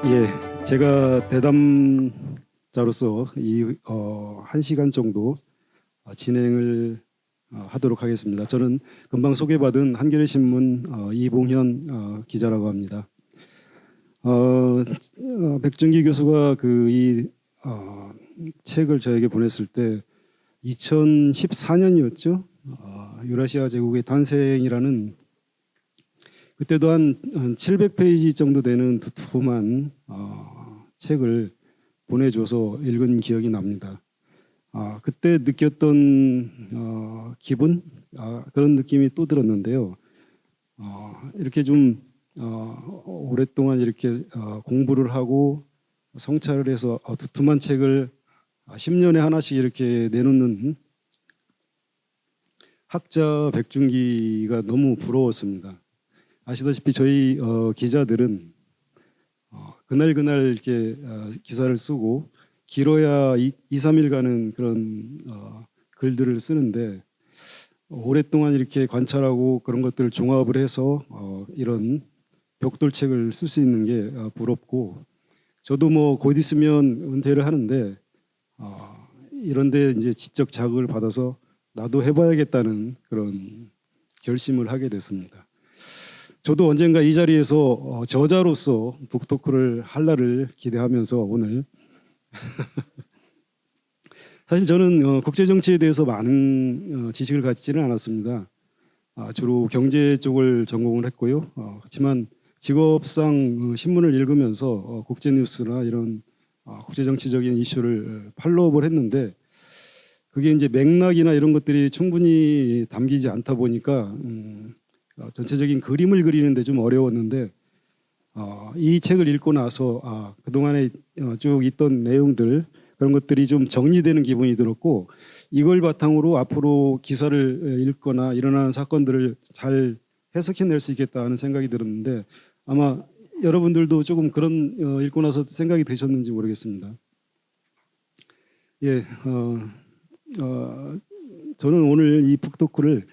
예, 제가 대담자로서 한 시간 정도 진행을 하도록 하겠습니다. 저는 금방 소개받은 한겨레 신문 이봉현 기자라고 합니다. 백준기 교수가 책을 저에게 보냈을 때 2014년이었죠. 유라시아 제국의 탄생이라는 그때도 한 700페이지 정도 되는 두툼한 책을 보내줘서 읽은 기억이 납니다. 그때 느꼈던 기분 그런 느낌이 또 들었는데요. 이렇게 좀 오랫동안 이렇게 공부를 하고 성찰을 해서 두툼한 책을 10년에 하나씩 이렇게 내놓는 학자 백준기가 너무 부러웠습니다. 아시다시피 저희 기자들은 그날 이렇게 기사를 쓰고 길어야 2-3일 가는 그런 글들을 쓰는데 오랫동안 이렇게 관찰하고 그런 것들을 종합을 해서 이런 벽돌책을 쓸 수 있는 게 부럽고, 저도 뭐 곧 있으면 은퇴를 하는데 이런데 이제 지적 자극을 받아서 나도 해봐야겠다는 그런 결심을 하게 됐습니다. 저도 언젠가 이 자리에서 저자로서 북토크를 할 날을 기대하면서 오늘 사실 저는 국제 정치에 대해서 많은 지식을 가지지는 않았습니다. 주로 경제 쪽을 전공을 했고요. 그렇지만 직업상 신문을 읽으면서 국제 뉴스나 이런 국제 정치적인 이슈를 팔로우를 했는데 그게 이제 맥락이나 이런 것들이 충분히 담기지 않다 보니까 전체적인 그림을 그리는데 좀 어려웠는데 이 책을 읽고 나서 그동안에 쭉 있던 내용들 그런 것들이 좀 정리되는 기분이 들었고, 이걸 바탕으로 앞으로 기사를 읽거나 일어나는 사건들을 잘 해석해낼 수 있겠다는 생각이 들었는데 아마 여러분들도 조금 그런 읽고 나서 생각이 드셨는지 모르겠습니다. 예, 저는 오늘 이 북토크를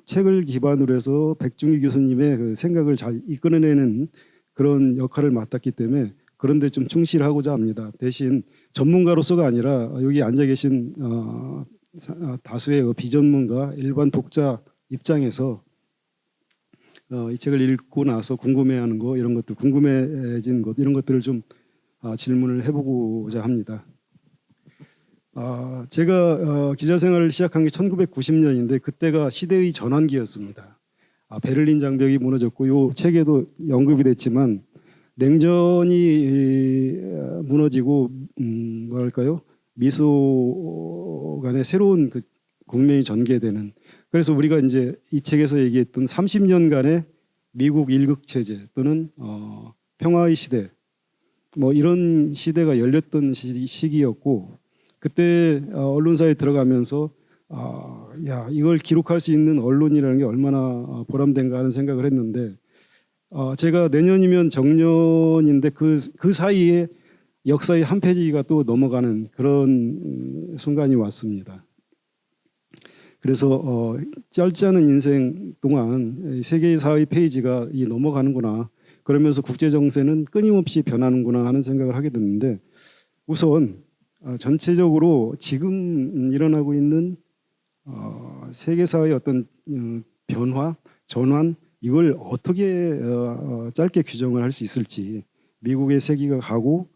책을 기반으로 해서 백준기 교수님의 그 생각을 잘 이끌어내는 그런 역할을 맡았기 때문에 그런데 좀 충실하고자 합니다. 대신 전문가로서가 아니라 여기 앉아 계신 다수의 비전문가 일반 독자 입장에서 이 책을 읽고 나서 궁금해하는 거 이런 것들 궁금해진 것 이런 것들을 좀 질문을 해보고자 합니다. 제가 기자 생활을 시작한 게 1990년인데 그때가 시대의 전환기였습니다. 베를린 장벽이 무너졌고 요 책에도 언급이 됐지만 냉전이 무너지고 뭐랄까요, 미소 간의 새로운 그 국면이 전개되는, 그래서 우리가 이제 이 책에서 얘기했던 30년간의 미국 일극 체제 또는 평화의 시대 뭐 이런 시대가 열렸던 시기였고, 그때 언론사에 들어가면서 야 이걸 기록할 수 있는 언론이라는 게 얼마나 보람된가 하는 생각을 했는데 제가 내년이면 정년인데 그 사이에 역사의 한 페이지가 또 넘어가는 그런 순간이 왔습니다. 그래서 짧지 않은 인생 동안 세계의 사의 페이지가 넘어가는구나, 그러면서 국제 정세는 끊임없이 변하는구나 하는 생각을 하게 됐는데, 우선 전체적으로 지금 일어나고 있는 세계사의 어떤 변화, 전환 이걸 어떻게 짧게 규정을 할 수 있을지, 미국의 세기가 가고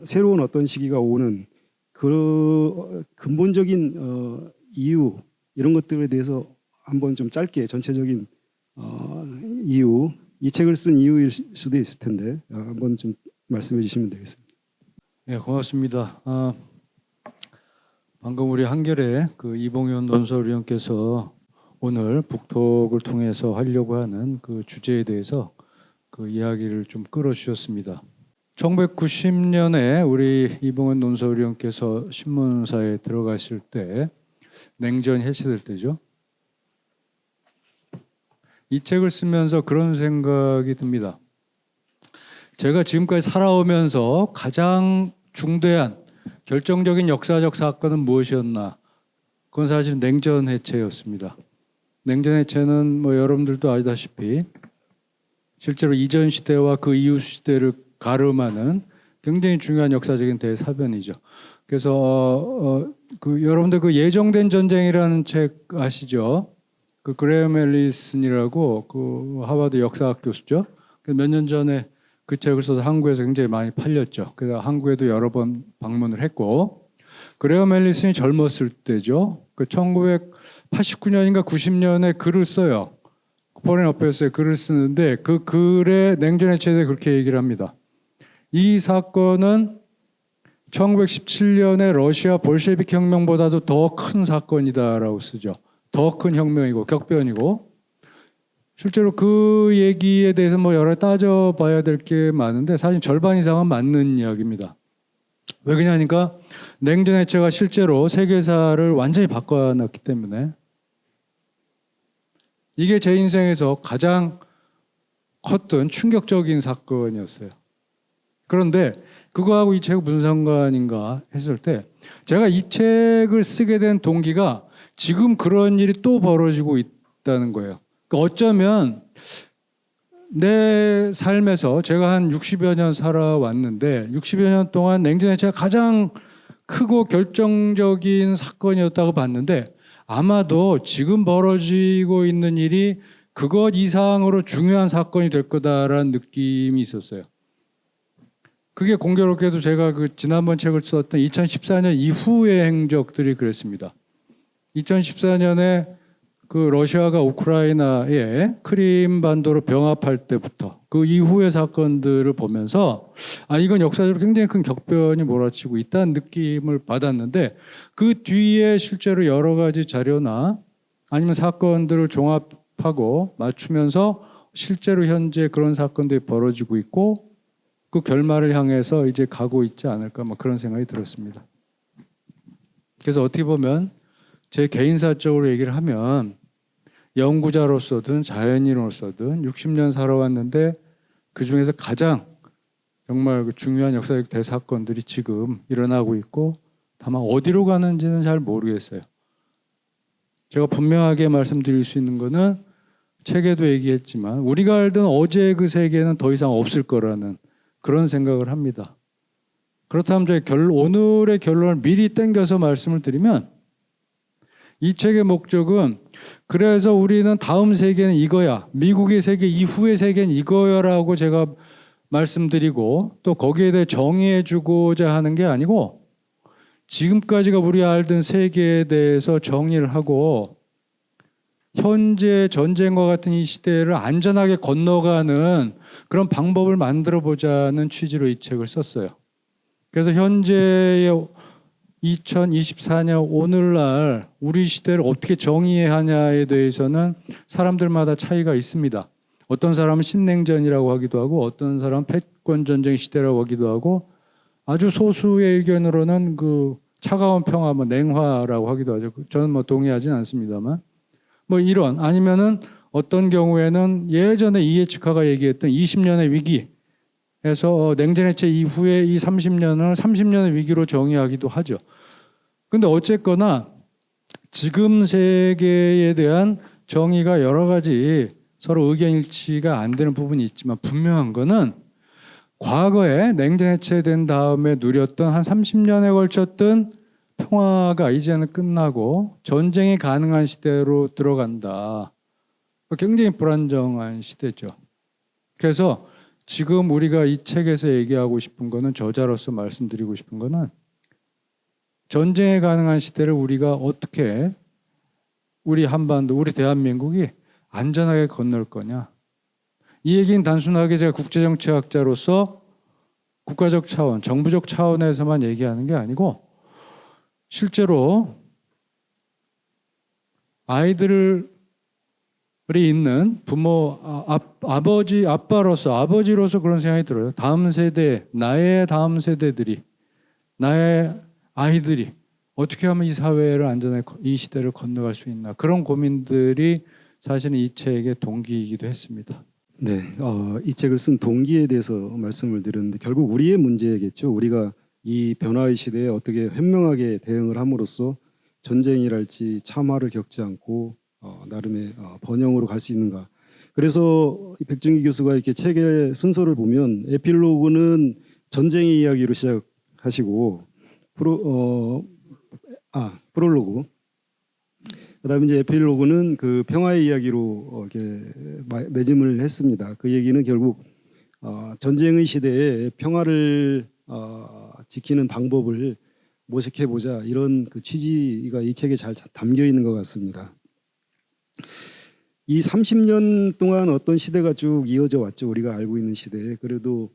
새로운 어떤 시기가 오는 그 근본적인 이유 이런 것들에 대해서 한번 좀 짧게 전체적인 이유, 이 책을 쓴 이유일 수도 있을 텐데 한번 좀 말씀해 주시면 되겠습니다. 네, 고맙습니다. 방금 우리 한겨레 그 이봉현 논설위원께서 오늘 북톡을 통해서 하려고 하는 그 주제에 대해서 그 이야기를 좀 끌어주셨습니다. 1990년에 우리 이봉현 논설위원께서 신문사에 들어가실 때 냉전이 해체될 때죠. 이 책을 쓰면서 그런 생각이 듭니다. 제가 지금까지 살아오면서 가장 중대한 결정적인 역사적 사건은 무엇이었나? 그건 사실 냉전 해체였습니다. 냉전 해체는 뭐 여러분들도 아시다시피 실제로 이전 시대와 그 이후 시대를 가름하는 굉장히 중요한 역사적인 대사변이죠. 그래서 그 여러분들 그 예정된 전쟁이라는 책 아시죠? 그 그레엄 앨리슨이라고 그 하버드 역사학 교수죠. 몇 년 전에 그 책을 써서 한국에서 굉장히 많이 팔렸죠. 그래서 한국에도 여러 번 방문을 했고, 그레엄 앨리슨이 젊었을 때죠. 그 1989년인가 90년에 글을 써요. 포레인 어페어스에 글을 쓰는데 그 글에 냉전 해체에 대해 그렇게 얘기를 합니다. 이 사건은 1917년의 러시아 볼셰비크 혁명보다도 더 큰 사건이다라고 쓰죠. 더 큰 혁명이고 격변이고, 실제로 그 얘기에 대해서 뭐 여러 따져봐야 될 게 많은데 사실 절반 이상은 맞는 이야기입니다. 왜 그러냐니까 냉전 해체가 실제로 세계사를 완전히 바꿔놨기 때문에. 이게 제 인생에서 가장 컸던 충격적인 사건이었어요. 그런데 그거하고 이 책이 무슨 상관인가 했을 때, 제가 이 책을 쓰게 된 동기가 지금 그런 일이 또 벌어지고 있다는 거예요. 그러니까 어쩌면 내 삶에서 제가 한 60여 년 살아왔는데 60여 년 동안 냉전 해체가 가장 크고 결정적인 사건이었다고 봤는데, 아마도 지금 벌어지고 있는 일이 그것 이상으로 중요한 사건이 될 거다라는 느낌이 있었어요. 그게 공교롭게도 제가 그 지난번 책을 썼던 2014년 이후의 행적들이 그랬습니다. 2014년에 그 러시아가 우크라이나에 크림 반도를 병합할 때부터 그 이후의 사건들을 보면서 이건 역사적으로 굉장히 큰 격변이 몰아치고 있다는 느낌을 받았는데, 그 뒤에 실제로 여러 가지 자료나 아니면 사건들을 종합하고 맞추면서 실제로 현재 그런 사건들이 벌어지고 있고 그 결말을 향해서 이제 가고 있지 않을까, 뭐 그런 생각이 들었습니다. 그래서 어떻게 보면 제 개인사적으로 얘기를 하면 연구자로서든 자연인으로서든 60년 살아왔는데 그 중에서 가장 정말 그 중요한 역사적 대사건들이 지금 일어나고 있고, 다만 어디로 가는지는 잘 모르겠어요. 제가 분명하게 말씀드릴 수 있는 거는 책에도 얘기했지만 우리가 알던 어제의 그 세계는 더 이상 없을 거라는 그런 생각을 합니다. 그렇다면 저희 오늘의 결론을 미리 땡겨서 말씀을 드리면, 이 책의 목적은 그래서 우리는 다음 세계는 이거야, 미국의 세계 이후의 세계는 이거야라고 제가 말씀드리고 또 거기에 대해 정의해 주고자 하는 게 아니고, 지금까지가 우리가 알던 세계에 대해서 정리를 하고 현재 전쟁과 같은 이 시대를 안전하게 건너가는 그런 방법을 만들어 보자는 취지로 이 책을 썼어요. 그래서 현재의 2024년 오늘날 우리 시대를 어떻게 정의해야 하냐에 대해서는 사람들마다 차이가 있습니다. 어떤 사람은 신냉전이라고 하기도 하고 어떤 사람은 패권전쟁 시대라고 하기도 하고, 아주 소수의 의견으로는 그 차가운 평화, 뭐 냉화라고 하기도 하죠. 저는 뭐 동의하진 않습니다만, 뭐 이런, 아니면은 어떤 경우에는 예전에 이에츠카가 얘기했던 20년의 위기에서 냉전 해체 이후에 이 30년을 30년의 위기로 정의하기도 하죠. 근데 어쨌거나 지금 세계에 대한 정의가 여러 가지 서로 의견 일치가 안 되는 부분이 있지만, 분명한 거는 과거에 냉전 해체된 다음에 누렸던 한 30년에 걸쳤던 평화가 이제는 끝나고 전쟁이 가능한 시대로 들어간다. 굉장히 불안정한 시대죠. 그래서 지금 우리가 이 책에서 얘기하고 싶은 거는, 저자로서 말씀드리고 싶은 거는, 전쟁에 가능한 시대를 우리가 어떻게 우리 한반도, 우리 대한민국이 안전하게 건널 거냐. 이 얘기는 단순하게 제가 국제정치학자로서 국가적 차원, 정부적 차원에서만 얘기하는 게 아니고, 실제로 아이들이 있는 부모, 아버지로서 그런 생각이 들어요. 다음 세대, 나의 다음 세대들이, 나의 아이들이 어떻게 하면 이 사회를 안전하게, 이 시대를 건너갈 수 있나, 그런 고민들이 사실은 이 책의 동기이기도 했습니다. 네, 이 책을 쓴 동기에 대해서 말씀을 드렸는데 결국 우리의 문제겠죠. 우리가 이 변화의 시대에 어떻게 현명하게 대응을 함으로써 전쟁이랄지 참화를 겪지 않고 나름의 번영으로 갈 수 있는가. 그래서 백준기 교수가 이렇게 책의 순서를 보면 에필로그는 전쟁의 이야기로 시작하시고 프롤로그 그다음에 이제 에필로그는 그 평화의 이야기로 이렇게 매짐을 했습니다. 그 얘기는 결국 전쟁의 시대에 평화를 지키는 방법을 모색해 보자 이런 그 취지가 이 책에 잘 담겨 있는 것 같습니다. 이 30년 동안 어떤 시대가 쭉 이어져 왔죠. 우리가 알고 있는 시대에. 그래도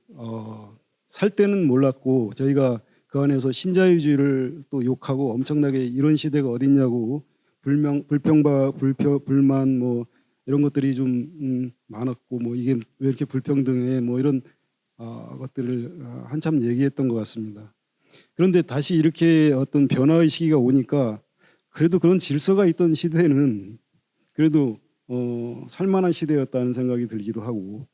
살 때는 몰랐고 저희가 그 안에서 신자유주의를 또 욕하고 엄청나게 이런 시대가 어딨냐고 불만 뭐 이런 것들이 좀 많았고 뭐 이게 왜 이렇게 불평등해 뭐 이런 것들을 한참 얘기했던 것 같습니다. 그런데 다시 이렇게 어떤 변화의 시기가 오니까 그래도 그런 질서가 있던 시대는 그래도 살만한 시대였다는 생각이 들기도 하고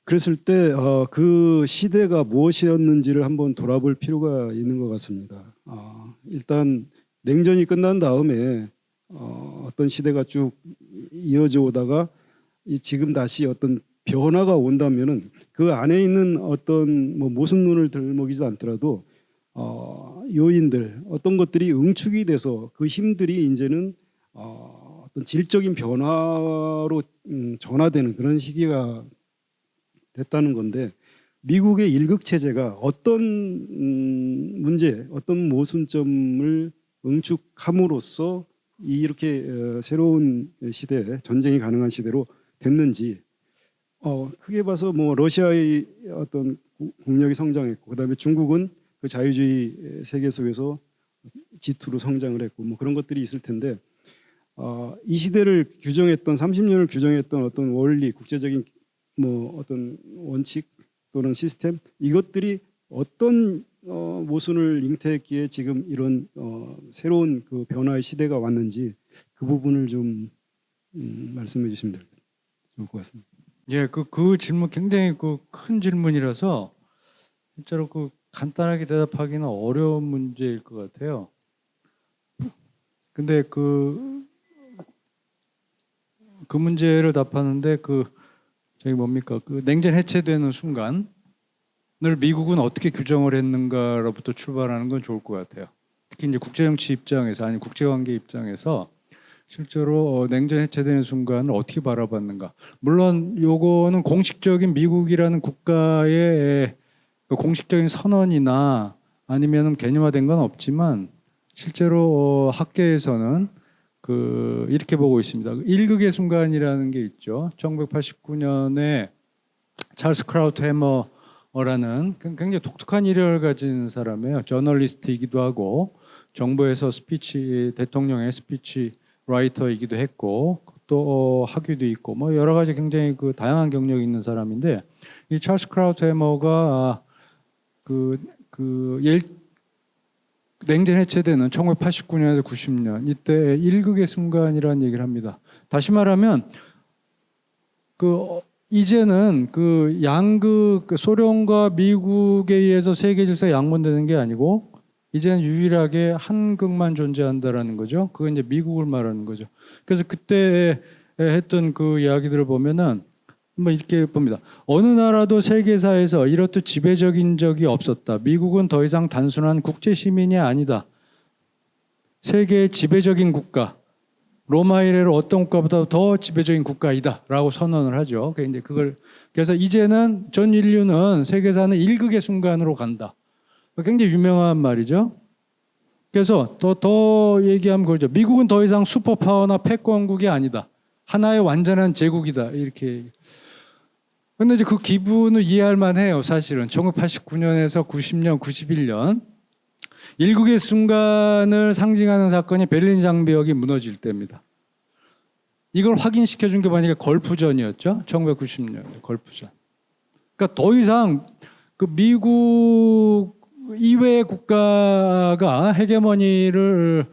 그랬을 때 그 시대가 무엇이었는지를 한번 돌아볼 필요가 있는 것 같습니다. 일단 냉전이 끝난 다음에 어떤 시대가 쭉 이어져 오다가 지금 다시 어떤 변화가 온다면은 그 안에 있는 어떤 뭐 모순론을 들먹이지 않더라도 요인들 어떤 것들이 응축이 돼서 그 힘들이 이제는 어떤 질적인 변화로 전화되는 그런 시기가 됐다는 건데 미국의 일극 체제가 어떤 문제, 어떤 모순점을 응축함으로써 이렇게 새로운 시대, 전쟁이 가능한 시대로 됐는지 크게 봐서 뭐 러시아의 어떤 국력이 성장했고 그다음에 중국은 그 자유주의 세계 속에서 G2로 성장을 했고 뭐 그런 것들이 있을 텐데 이 시대를 규정했던 30년을 규정했던 어떤 원리, 국제적인 뭐 어떤 원칙 또는 시스템 이것들이 어떤 모순을 잉태했기에 지금 이런 새로운 그 변화의 시대가 왔는지 그 부분을 좀 말씀해 주시면 좋을 것 같습니다. 예, 그 질문 굉장히 큰 질문이라서 진짜로 간단하게 대답하기는 어려운 문제일 것 같아요. 근데 그 문제를 답하는데 저기 뭡니까? 냉전 해체되는 순간을 미국은 어떻게 규정을 했는가로부터 출발하는 건 좋을 것 같아요. 특히 이제 국제정치 입장에서 아니 국제관계 입장에서 실제로 냉전 해체되는 순간을 어떻게 바라봤는가. 물론 요거는 공식적인 미국이라는 국가의 공식적인 선언이나 아니면 개념화된 건 없지만 실제로 학계에서는 이렇게 보고 있습니다. 일극의 순간이라는 게 있죠. 1989년에 찰스 크라우트 해머라는 굉장히 독특한 이력을 가진 사람이에요. 저널리스트이기도 하고 정부에서 대통령의 스피치 라이터이기도 했고 또 학위도 있고 뭐 여러 가지 굉장히 다양한 경력이 있는 사람인데 이 찰스 크라우트 해머가 냉전 해체되는 1989년에서 90년 이때 일극의 순간이라는 얘기를 합니다. 다시 말하면 이제는 양극 소련과 미국에 의해서 세계 질서가 양분되는 게 아니고 이제는 유일하게 한 극만 존재한다라는 거죠. 그건 이제 미국을 말하는 거죠. 그래서 그때 했던 그 이야기들을 보면은 한번 이렇게 봅니다. 어느 나라도 세계사에서 이렇듯 지배적인 적이 없었다. 미국은 더 이상 단순한 국제 시민이 아니다. 세계의 지배적인 국가, 로마 이래로 어떤 국가보다 더 지배적인 국가이다라고 선언을 하죠. 그래서 이제는 전 인류는 세계사는 일극의 순간으로 간다. 굉장히 유명한 말이죠. 그래서 더 얘기하면 그러죠. 미국은 더 이상 슈퍼파워나 패권국이 아니다. 하나의 완전한 제국이다. 이렇게. 근데 이제 그 기분을 이해할 만해요. 사실은 1989년에서 90년, 91년 일국의 순간을 상징하는 사건이 베를린 장벽이 무너질 때입니다. 이걸 확인시켜준 게 뭐냐면 걸프전이었죠. 1990년 걸프전. 그러니까 더 이상 미국 이외의 국가가 헤게모니를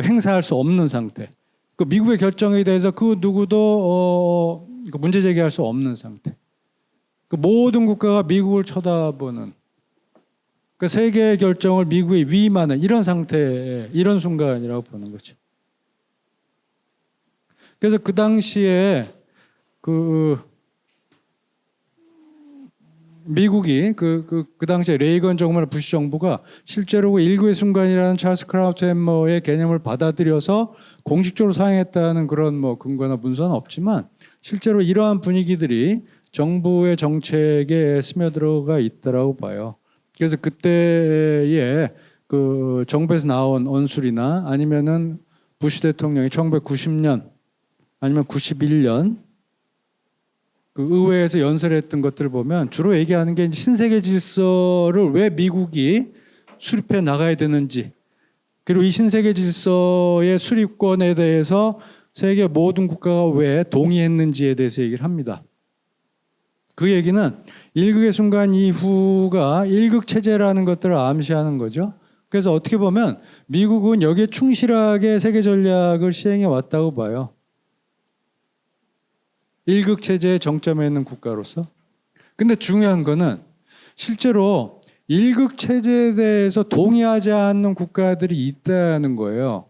행사할 수 없는 상태. 미국의 결정에 대해서 누구도 문제 제기할 수 없는 상태. 모든 국가가 미국을 쳐다보는 세계의 결정을 미국에 위임하는 이런 상태, 이런 순간이라고 보는 거죠. 그래서 그 당시에 그 미국이 그 당시에 레이건 정부나 부시 정부가 실제로 그 일구의 순간이라는 찰스 크라우트햄머의 개념을 받아들여서 공식적으로 사용했다는 그런 뭐 근거나 문서는 없지만 실제로 이러한 분위기들이 정부의 정책에 스며들어가 있다라고 봐요. 그래서 그때에 그 정부에서 나온 언술이나 아니면은 부시 대통령이 1990년 아니면 91년 그 의회에서 연설했던 것들을 보면 주로 얘기하는 게 신세계 질서를 왜 미국이 수립해 나가야 되는지, 그리고 이 신세계 질서의 수립권에 대해서 세계 모든 국가가 왜 동의했는지에 대해서 얘기를 합니다. 그 얘기는 일극의 순간 이후가 일극 체제라는 것들을 암시하는 거죠. 그래서 어떻게 보면 미국은 여기에 충실하게 세계 전략을 시행해 왔다고 봐요. 일극 체제의 정점에 있는 국가로서. 근데 중요한 거는 실제로 일극 체제에 대해서 동의하지 않는 국가들이 있다는 거예요.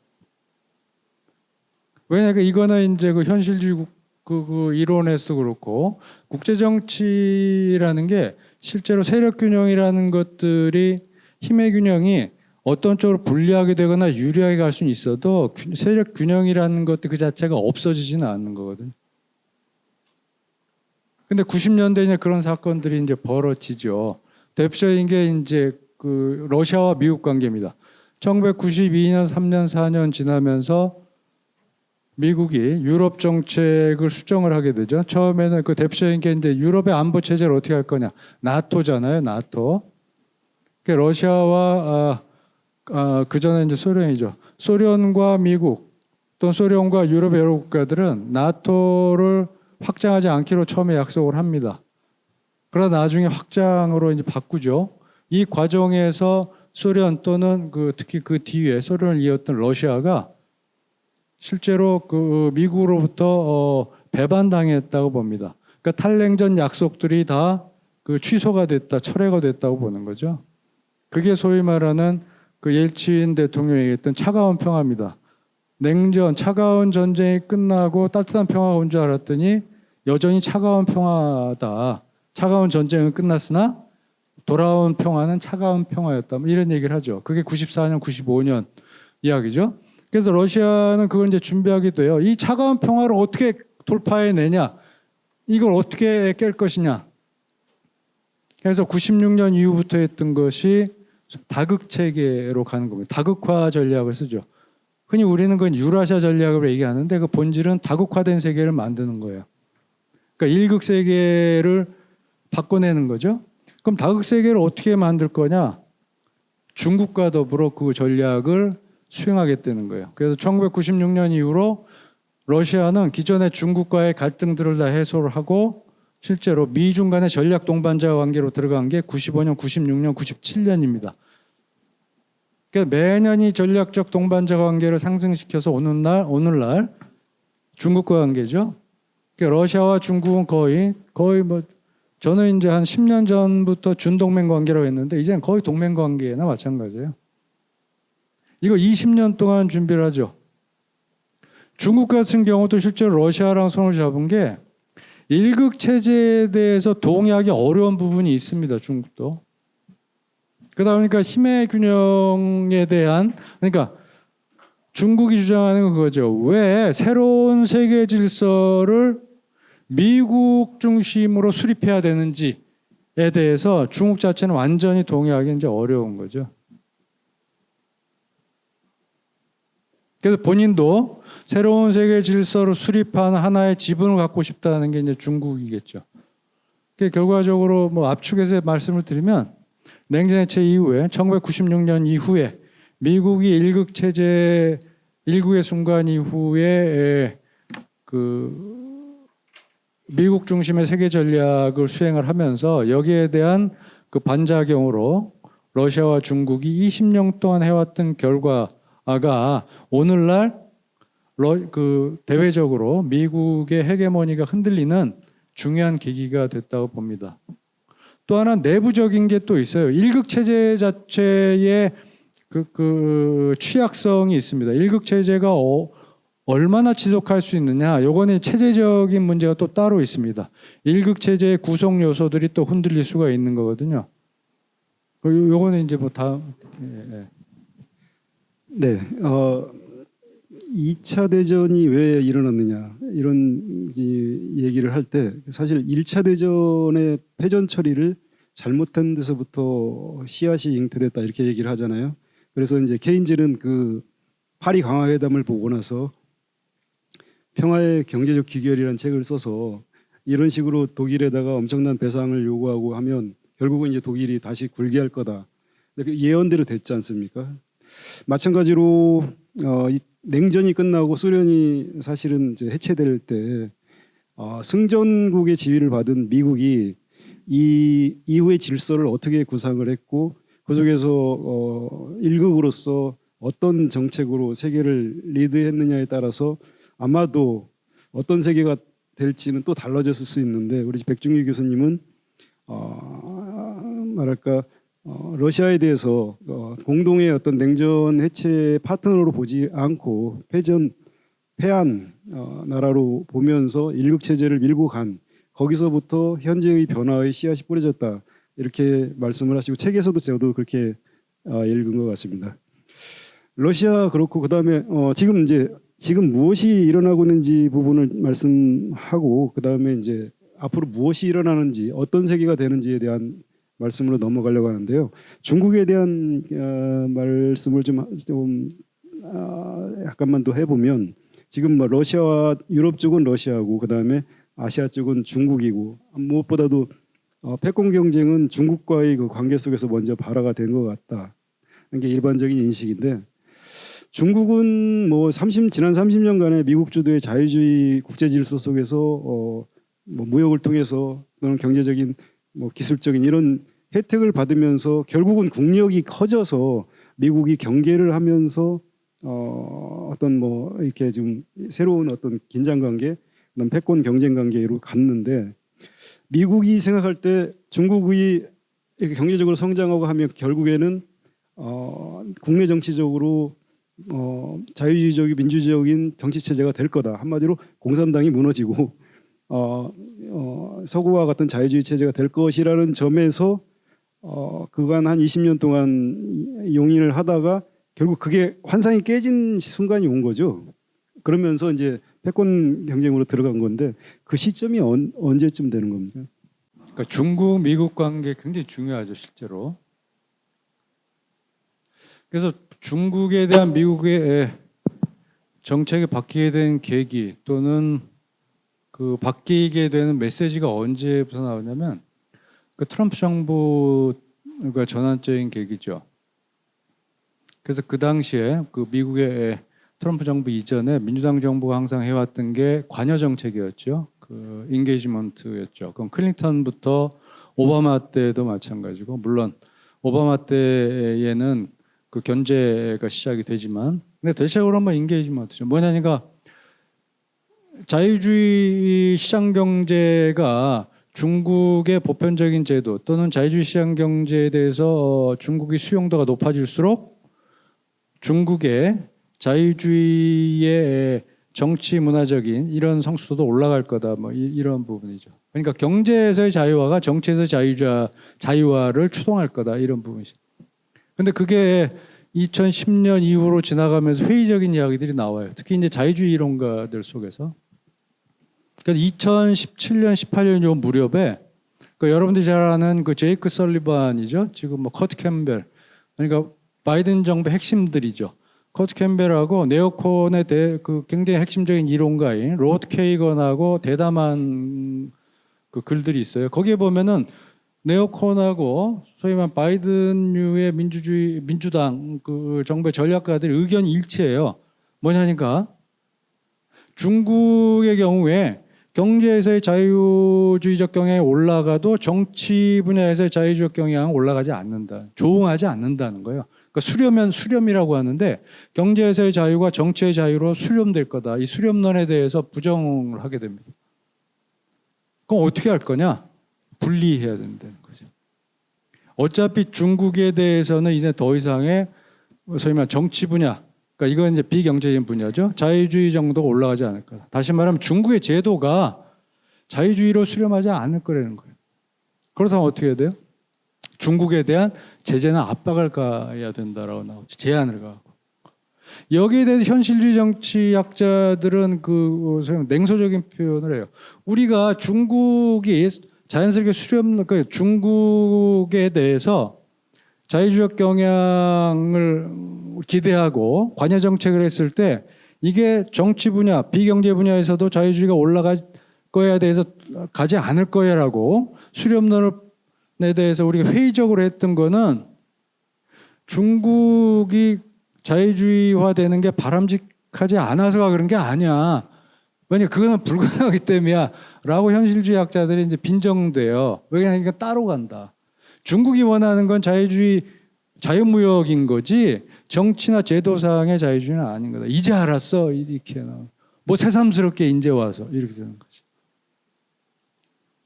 왜냐하면 이거는 이제 그 현실주의 그 이론에서도 그렇고 국제 정치라는 게 실제로 세력 균형이라는 것들이 힘의 균형이 어떤 쪽으로 불리하게 되거나 유리하게 갈 수는 있어도 세력 균형이라는 것들 그 자체가 없어지지는 않는 거거든요. 근데 90년대에 그런 사건들이 이제 벌어지죠. 대표적인 게 이제 그 러시아와 미국 관계입니다. 1992년, 3년, 4년 지나면서 미국이 유럽 정책을 수정을 하게 되죠. 처음에는 그 대표적인 게 이제 유럽의 안보 체제를 어떻게 할 거냐. 나토잖아요, 나토. 러시아와 그 전에 이제 소련이죠. 소련과 미국 또는 소련과 유럽의 여러 국가들은 나토를 확장하지 않기로 처음에 약속을 합니다. 그러다 나중에 확장으로 이제 바꾸죠. 이 과정에서 소련 또는 특히 그 뒤에 소련을 이었던 러시아가 실제로 그 미국으로부터 배반당했다고 봅니다. 그러니까 탈냉전 약속들이 다 그 취소가 됐다, 철회가 됐다고 보는 거죠. 그게 소위 말하는 그 옐친 대통령이 얘기했던 차가운 평화입니다. 냉전, 차가운 전쟁이 끝나고 따뜻한 평화가 온 줄 알았더니 여전히 차가운 평화다. 차가운 전쟁은 끝났으나 돌아온 평화는 차가운 평화였다. 이런 얘기를 하죠. 그게 94년, 95년 이야기죠. 그래서 러시아는 그걸 이제 준비하기도 해요. 이 차가운 평화를 어떻게 돌파해내냐? 이걸 어떻게 깰 것이냐? 그래서 96년 이후부터 했던 것이 다극 체계로 가는 겁니다. 다극화 전략을 쓰죠. 흔히 우리는 그건 유라시아 전략으로 얘기하는데 그 본질은 다극화된 세계를 만드는 거예요. 그러니까 일극 세계를 바꿔내는 거죠. 그럼 다극 세계를 어떻게 만들 거냐? 중국과 더불어 그 전략을 수행하겠다는 거예요. 그래서 1996년 이후로 러시아는 기존의 중국과의 갈등들을 다 해소를 하고 실제로 미중 간의 전략 동반자 관계로 들어간 게 95년, 96년, 97년입니다. 그러니까 매년 이 전략적 동반자 관계를 상승시켜서 오늘날 중국과 관계죠. 그러니까 러시아와 중국은 거의 뭐 저는 이제 한 10년 전부터 준동맹 관계라고 했는데 이제는 거의 동맹 관계나 마찬가지예요. 이거 20년 동안 준비를 하죠. 중국 같은 경우도 실제로 러시아랑 손을 잡은 게 일극 체제에 대해서 동의하기 어려운 부분이 있습니다. 중국도. 그러다 보니까 힘의 균형에 대한 그러니까 중국이 주장하는 건 그거죠. 왜 새로운 세계 질서를 미국 중심으로 수립해야 되는지에 대해서 중국 자체는 완전히 동의하기 이제 어려운 거죠. 그래서 본인도 새로운 세계 질서를 수립하는 하나의 지분을 갖고 싶다는 게 이제 중국이겠죠. 결과적으로 뭐 압축해서 말씀을 드리면 냉전 해체 이후에 1996년 이후에 미국이 일극 체제 일국의 순간 이후에 그 미국 중심의 세계 전략을 수행을 하면서 여기에 대한 그 반작용으로 러시아와 중국이 20년 동안 해왔던 결과가 오늘날 그 대외적으로 미국의 헤게모니가 흔들리는 중요한 계기가 됐다고 봅니다. 또 하나 내부적인 게 또 있어요. 일극 체제 자체의 그 취약성이 있습니다. 일극 체제가 얼마나 지속할 수 있느냐. 요거는 체제적인 문제가 또 따로 있습니다. 일극 체제의 구성 요소들이 또 흔들릴 수가 있는 거거든요. 요거는 이제 뭐 다. 예. 네, 2차 대전이 왜 일어났느냐 이런 얘기를 할 때 사실 1차 대전의 패전 처리를 잘못한 데서부터 씨앗이 잉태됐다 이렇게 얘기를 하잖아요. 그래서 이제 케인즈는 그 파리 강화회담을 보고 나서 평화의 경제적 귀결이라는 책을 써서 이런 식으로 독일에다가 엄청난 배상을 요구하고 하면 결국은 이제 독일이 다시 굴기할 거다. 예언대로 됐지 않습니까? 마찬가지로 이 냉전이 끝나고 소련이 사실은 이제 해체될 때 승전국의 지위를 받은 미국이 이 이후의 질서를 어떻게 구상을 했고 그 속에서 일국으로서 어떤 정책으로 세계를 리드했느냐에 따라서 아마도 어떤 세계가 될지는 또 달라졌을 수 있는데 우리 백중기 교수님은 말할까 러시아에 대해서 공동의 어떤 냉전 해체 파트너로 보지 않고 패한 나라로 보면서 일국 체제를 밀고 간 거기서부터 현재의 변화의 씨앗이 뿌려졌다 이렇게 말씀을 하시고 책에서도 저도 그렇게 읽은 것 같습니다. 러시아 그렇고 그다음에 지금 무엇이 일어나고 있는지 부분을 말씀하고 그다음에 이제 앞으로 무엇이 일어나는지 어떤 세계가 되는지에 대한 말씀으로 넘어가려고 하는데요. 중국에 대한 말씀을 좀 약간만 더 해보면 지금 뭐 러시아와 유럽 쪽은 러시아고 그다음에 아시아 쪽은 중국이고 무엇보다도 패권 경쟁은 중국과의 그 관계 속에서 먼저 발화가 된 것 같다. 이게 일반적인 인식인데 중국은 뭐 지난 30년간의 미국 주도의 자유주의 국제 질서 속에서 뭐 무역을 통해서 또는 경제적인 뭐 기술적인 이런 혜택을 받으면서 결국은 국력이 커져서 미국이 경계를 하면서 어떤 뭐 이렇게 좀 새로운 어떤 긴장 관계, 그다음 패권 경쟁 관계로 갔는데 미국이 생각할 때 중국이 이렇게 경제적으로 성장하고 하면 결국에는 국내 정치적으로 자유주의적인 민주적인 정치 체제가 될 거다. 한마디로 공산당이 무너지고 서구와 같은 자유주의 체제가 될 것이라는 점에서 그간 한 20년 동안 용인을 하다가 결국 그게 환상이 깨진 순간이 온 거죠. 그러면서 이제 패권 경쟁으로 들어간 건데 그 시점이 언제쯤 되는 겁니까? 그러니까 중국 미국 관계 굉장히 중요하죠, 실제로. 그래서 중국에 대한 미국의 정책이 바뀌게 된 계기 또는 그 바뀌게 되는 메시지가 언제부터 나오냐면 그 트럼프 정부가 전환적인 계기죠. 그래서 그 당시에 그 미국의 트럼프 정부 이전에 민주당 정부가 항상 해왔던 게 관여 정책이었죠. 그 인게이지먼트였죠. 그럼 클린턴부터 오바마 때도 마찬가지고 물론 오바마 때에는 그 견제가 시작이 되지만 근데 대체적으로 한번 인게이지먼트죠. 뭐냐니까 자유주의 시장 경제가 중국의 보편적인 제도 또는 자유주의 시장 경제에 대해서 중국의 수용도가 높아질수록 중국의 자유주의의 정치 문화적인 이런 성숙도도 올라갈 거다. 뭐 이런 부분이죠. 그러니까 경제에서의 자유화가 정치에서의 자유화를 추동할 거다. 이런 부분이죠. 근데 그게 2010년 이후로 지나가면서 회의적인 이야기들이 나와요. 특히 이제 자유주의 이론가들 속에서. 그래서 2017년, 18년 요 무렵에 그 여러분들이 잘 아는 그 제이크 설리반이죠. 지금 뭐 커트 캠벨. 그러니까 바이든 정부 핵심들이죠. 커트 캠벨하고 네오콘의 그 굉장히 핵심적인 이론가인 로드 케이건하고 대담한 그 글들이 있어요. 거기에 보면은 네오콘하고 소위 말하는 바이든류의 민주당 그 정부의 전략가들 의견이 일치해요. 뭐냐니까 중국의 경우에 경제에서의 자유주의적 경향이 올라가도 정치 분야에서의 자유주의적 경향은 올라가지 않는다. 조응하지 않는다는 거예요. 그러니까 수렴은 수렴이라고 하는데 경제에서의 자유가 정치의 자유로 수렴될 거다. 이 수렴론에 대해서 부정을 하게 됩니다. 그럼 어떻게 할 거냐? 분리해야 된다는 거죠. 어차피 중국에 대해서는 이제 더 이상의 소위 말하는 정치 분야 그러니까 이건 이제 비경제적인 분야죠. 자유주의 정도가 올라가지 않을 거다. 다시 말하면 중국의 제도가 자유주의로 수렴하지 않을 거라는 거예요. 그렇다면 어떻게 해야 돼요? 중국에 대한 제재나 압박을 가해야 된다라고 나오죠. 제한을 가하고. 여기에 대해서 현실주의 정치학자들은 그 냉소적인 표현을 해요. 우리가 중국이 자연스럽게 그러니까 중국에 대해서 자유주의 경향을 기대하고 관여 정책을 했을 때 이게 정치 분야, 비경제 분야에서도 자유주의가 올라갈 거에 대해서 가지 않을 거야라고 수렴론에 대해서 우리가 회의적으로 했던 거는 중국이 자유주의화되는 게 바람직하지 않아서가 그런 게 아니야. 왜냐 그거는 불가능하기 때문이야 라고 현실주의 학자들이 이제 빈정돼요. 왜냐하면 따로 간다. 중국이 원하는 건 자유무역인 거지 정치나 제도상의 자유주의는 아닌 거다. 이제 알았어 이렇게 뭐 새삼스럽게 이제 와서 이렇게 되는 거지.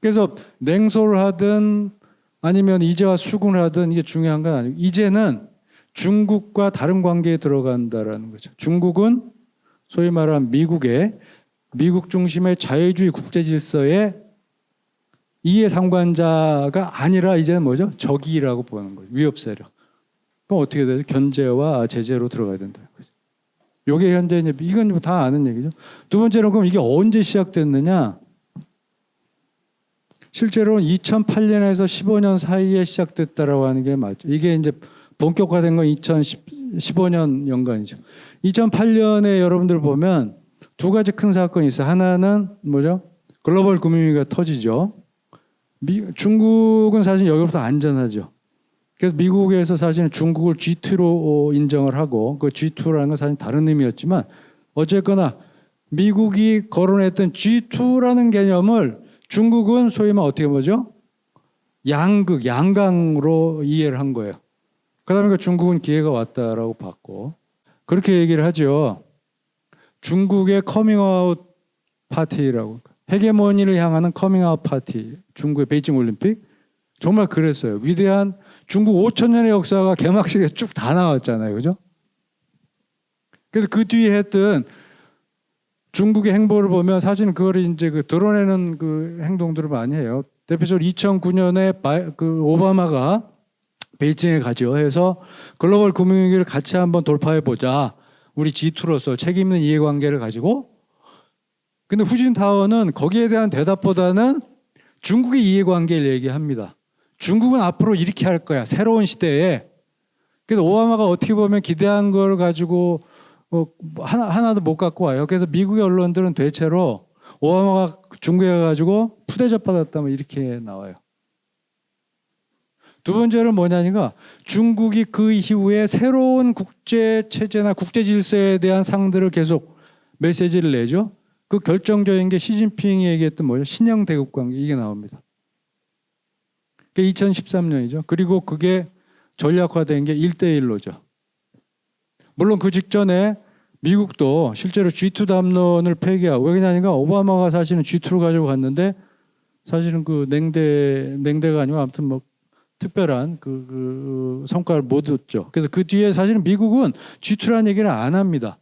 그래서 냉소를 하든 아니면 이제와 수긍을 하든 이게 중요한 건 아니고 이제는 중국과 다른 관계에 들어간다라는 거죠. 중국은 소위 말하는 미국 중심의 자유주의 국제 질서의 이해상관자가 아니라 이제는 뭐죠? 적이라고 보는 거죠. 위협 세력. 그럼 어떻게 되죠? 견제와 제재로 들어가야 된다는 거죠. 이게 현재 이제 이건 다 아는 얘기죠. 두 번째로 그럼 이게 언제 시작됐느냐? 실제로는 2008년에서 15년 사이에 시작됐다라고 하는 게 맞죠. 이게 이제 본격화된 건 2015년 연간이죠. 2008년에 여러분들 보면 두 가지 큰 사건이 있어요. 하나는 뭐죠? 글로벌 금융위기가 터지죠. 중국은 사실 여기부터 안전하죠. 그래서 미국에서 사실은 중국을 G2로 인정을 하고 그 G2라는 건 사실 다른 의미였지만 어쨌거나 미국이 거론했던 G2라는 개념을 중국은 소위 말 어떻게 보죠? 양강으로 이해를 한 거예요. 그러다 중국은 기회가 왔다라고 봤고 그렇게 얘기를 하죠. 중국의 커밍아웃 파티라고 헤게모니를 향하는 커밍아웃 파티 중국의 베이징 올림픽 정말 그랬어요. 위대한 중국 5,000년의 역사가 개막식에 쭉 다 나왔잖아요. 그죠? 그래서 그 뒤에 했던 중국의 행보를 보면 사실은 그걸 이제 드러내는 그 행동들을 많이 해요. 대표적으로 2009년에 그 오바마가 베이징에 가죠. 해서 글로벌 금융위기를 같이 한번 돌파해 보자. 우리 G2로서 책임 있는 이해관계를 가지고. 근데 후진타워는 거기에 대한 대답보다는 중국의 이해관계를 얘기합니다. 중국은 앞으로 이렇게 할 거야. 새로운 시대에. 그래서 오바마가 어떻게 보면 기대한 걸 가지고 하나도 못 갖고 와요. 그래서 미국의 언론들은 대체로 오바마가 중국에 가가지고 푸대접 받았다 뭐 이렇게 나와요. 두 번째는 뭐냐니까 중국이 그 이후에 새로운 국제 체제나 국제 질서에 대한 상들을 계속 메시지를 내죠. 그 결정적인 게 시진핑이 얘기했던 뭐죠? 신형 대국 관계 이게 나옵니다. 그게 2013년이죠. 그리고 그게 전략화된 게 1대1로죠. 물론 그 직전에 미국도 실제로 G2 담론을 폐기하고 왜 그러냐니까 오바마가 사실은 G2를 가지고 갔는데 사실은 그 냉대가 아니고 아무튼 뭐 특별한 그 성과를 못 얻죠. 그래서 그 뒤에 사실은 미국은 G2라는 얘기를 안 합니다.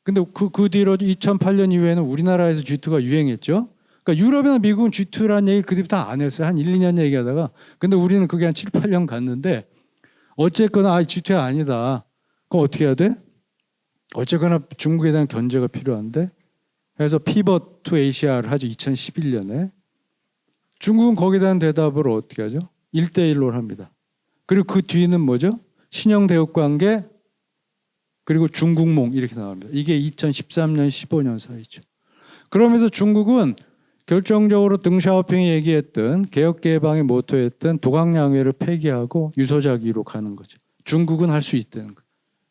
근데 그 뒤로 2008년 이후에는 우리나라에서 G2가 유행했죠. 그러니까 유럽이나 미국은 G2라는 얘기를 그 뒤부터 안 했어요. 한 1, 2년 얘기하다가. 근데 우리는 그게 한 7, 8년 갔는데 어쨌거나 G2가 아니다. 그럼 어떻게 해야 돼? 어쨌거나 중국에 대한 견제가 필요한데 그래서 피벗 투 ACR을 하죠. 2011년에. 중국은 거기에 대한 대답을 어떻게 하죠? 1대1로 합니다. 그리고 그 뒤는 뭐죠? 신형 대국 관계 그리고 중국몽 이렇게 나옵니다. 이게 2013년 15년 사이죠. 그러면서 중국은 결정적으로 덩샤오핑이 얘기했던 개혁개방의 모토였던 도강양회를 폐기하고 유소자기로 가는 거죠. 중국은 할 수 있다는 거예요.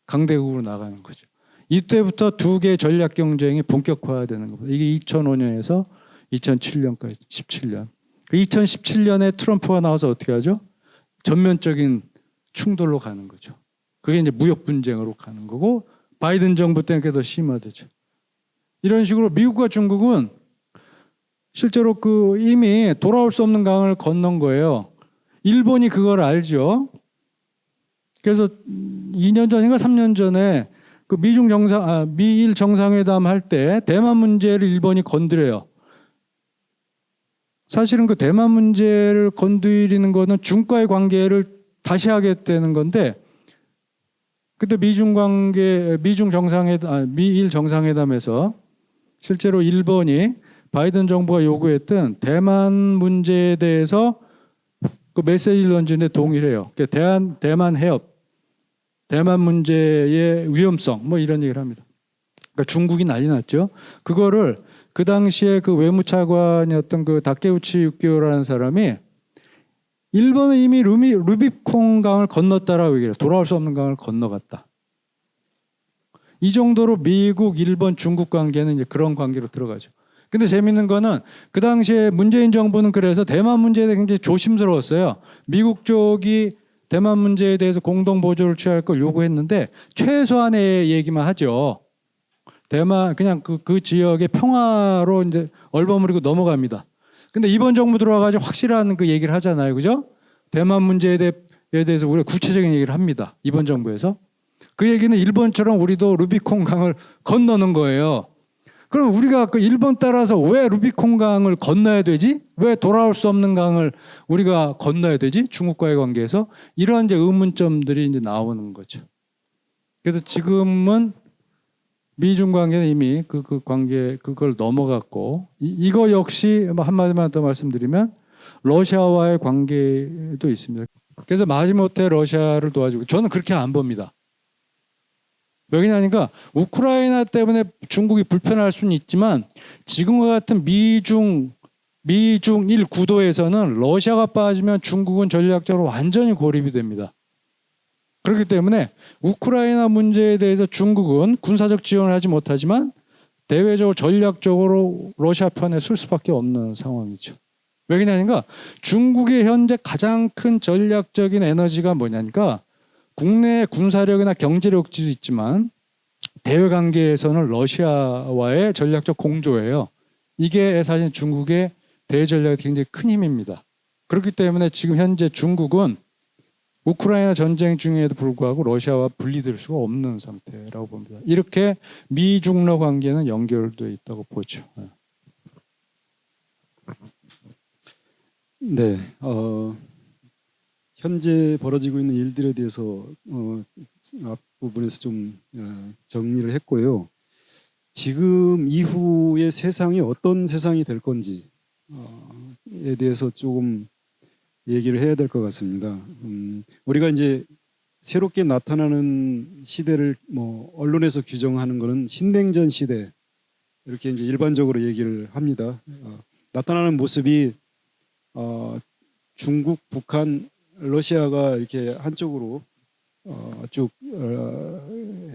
강대국으로 나가는 거죠. 이때부터 두 개의 전략 경쟁이 본격화되는 겁니다. 이게 2005년에서 2007년까지 17년. 2017년에 트럼프가 나와서 어떻게 하죠? 전면적인 충돌로 가는 거죠. 그게 이제 무역 분쟁으로 가는 거고 바이든 정부 때는 그게 더 심화되죠. 이런 식으로 미국과 중국은 실제로 그 이미 돌아올 수 없는 강을 건넌 거예요. 일본이 그걸 알죠. 그래서 2년 전인가 3년 전에 그 미일 정상회담 할 때 대만 문제를 일본이 건드려요. 사실은 그 대만 문제를 건드리는 거는 중과의 관계를 다시 하게 되는 건데, 그때 미일 정상회담에서 실제로 일본이 바이든 정부가 요구했던 대만 문제에 대해서 그 메시지를 던지는데 동의를 해요. 대만 해협, 대만 문제의 위험성, 뭐 이런 얘기를 합니다. 그러니까 중국이 난리 났죠. 그거를 그 당시에 그 외무차관이었던 그 다케우치 유키오라는 사람이 일본은 이미 루비콘 강을 건넜다라고 얘기해요. 돌아올 수 없는 강을 건너갔다. 이 정도로 미국, 일본, 중국 관계는 이제 그런 관계로 들어가죠. 근데 재밌는 거는 그 당시에 문재인 정부는 그래서 대만 문제에 대해 굉장히 조심스러웠어요. 미국 쪽이 대만 문제에 대해서 공동 보조를 취할 걸 요구했는데 최소한의 얘기만 하죠. 대만 그냥 그 지역의 평화로 이제 얼버무리고 넘어갑니다. 근데 이번 정부 들어와가지고 확실한 그 얘기를 하잖아요, 그죠? 대만 문제에 대해서 우리가 구체적인 얘기를 합니다. 이번 정부에서 그 얘기는 일본처럼 우리도 루비콘 강을 건너는 거예요. 그럼 우리가 그 일본 따라서 왜 루비콘 강을 건너야 되지? 왜 돌아올 수 없는 강을 우리가 건너야 되지? 중국과의 관계에서 이런 이제 의문점들이 이제 나오는 거죠. 그래서 지금은 미중 관계는 이미 그 관계 그걸 넘어갔고 이거 역시 한마디만 더 말씀드리면 러시아와의 관계도 있습니다. 그래서 마지못해 러시아를 도와주고 저는 그렇게 안 봅니다. 왜냐하니까 우크라이나 때문에 중국이 불편할 수는 있지만 지금과 같은 미중일 구도에서는 러시아가 빠지면 중국은 전략적으로 완전히 고립이 됩니다. 그렇기 때문에 우크라이나 문제에 대해서 중국은 군사적 지원을 하지 못하지만 대외적으로 전략적으로 러시아 편에 설 수밖에 없는 상황이죠. 왜냐하니까 중국의 현재 가장 큰 전략적인 에너지가 뭐냐니까 국내 군사력이나 경제력도 있지만 대외 관계에서는 러시아와의 전략적 공조예요. 이게 사실 중국의 대전략의 굉장히 큰 힘입니다. 그렇기 때문에 지금 현재 중국은 우크라이나 전쟁 중에도 불구하고 러시아와 분리될 수가 없는 상태라고 봅니다. 이렇게 미중러 관계는 연결되어 있다고 보죠. 네, 현재 벌어지고 있는 일들에 대해서 앞부분에서 좀 정리를 했고요. 지금 이후의 세상이 어떤 세상이 될 건지에 대해서 조금 얘기를 해야 될 것 같습니다. 우리가 이제 새롭게 나타나는 시대를 뭐 언론에서 규정하는 것은 신냉전 시대 이렇게 이제 일반적으로 얘기를 합니다. 나타나는 모습이 중국, 북한, 러시아가 이렇게 한쪽으로 쭉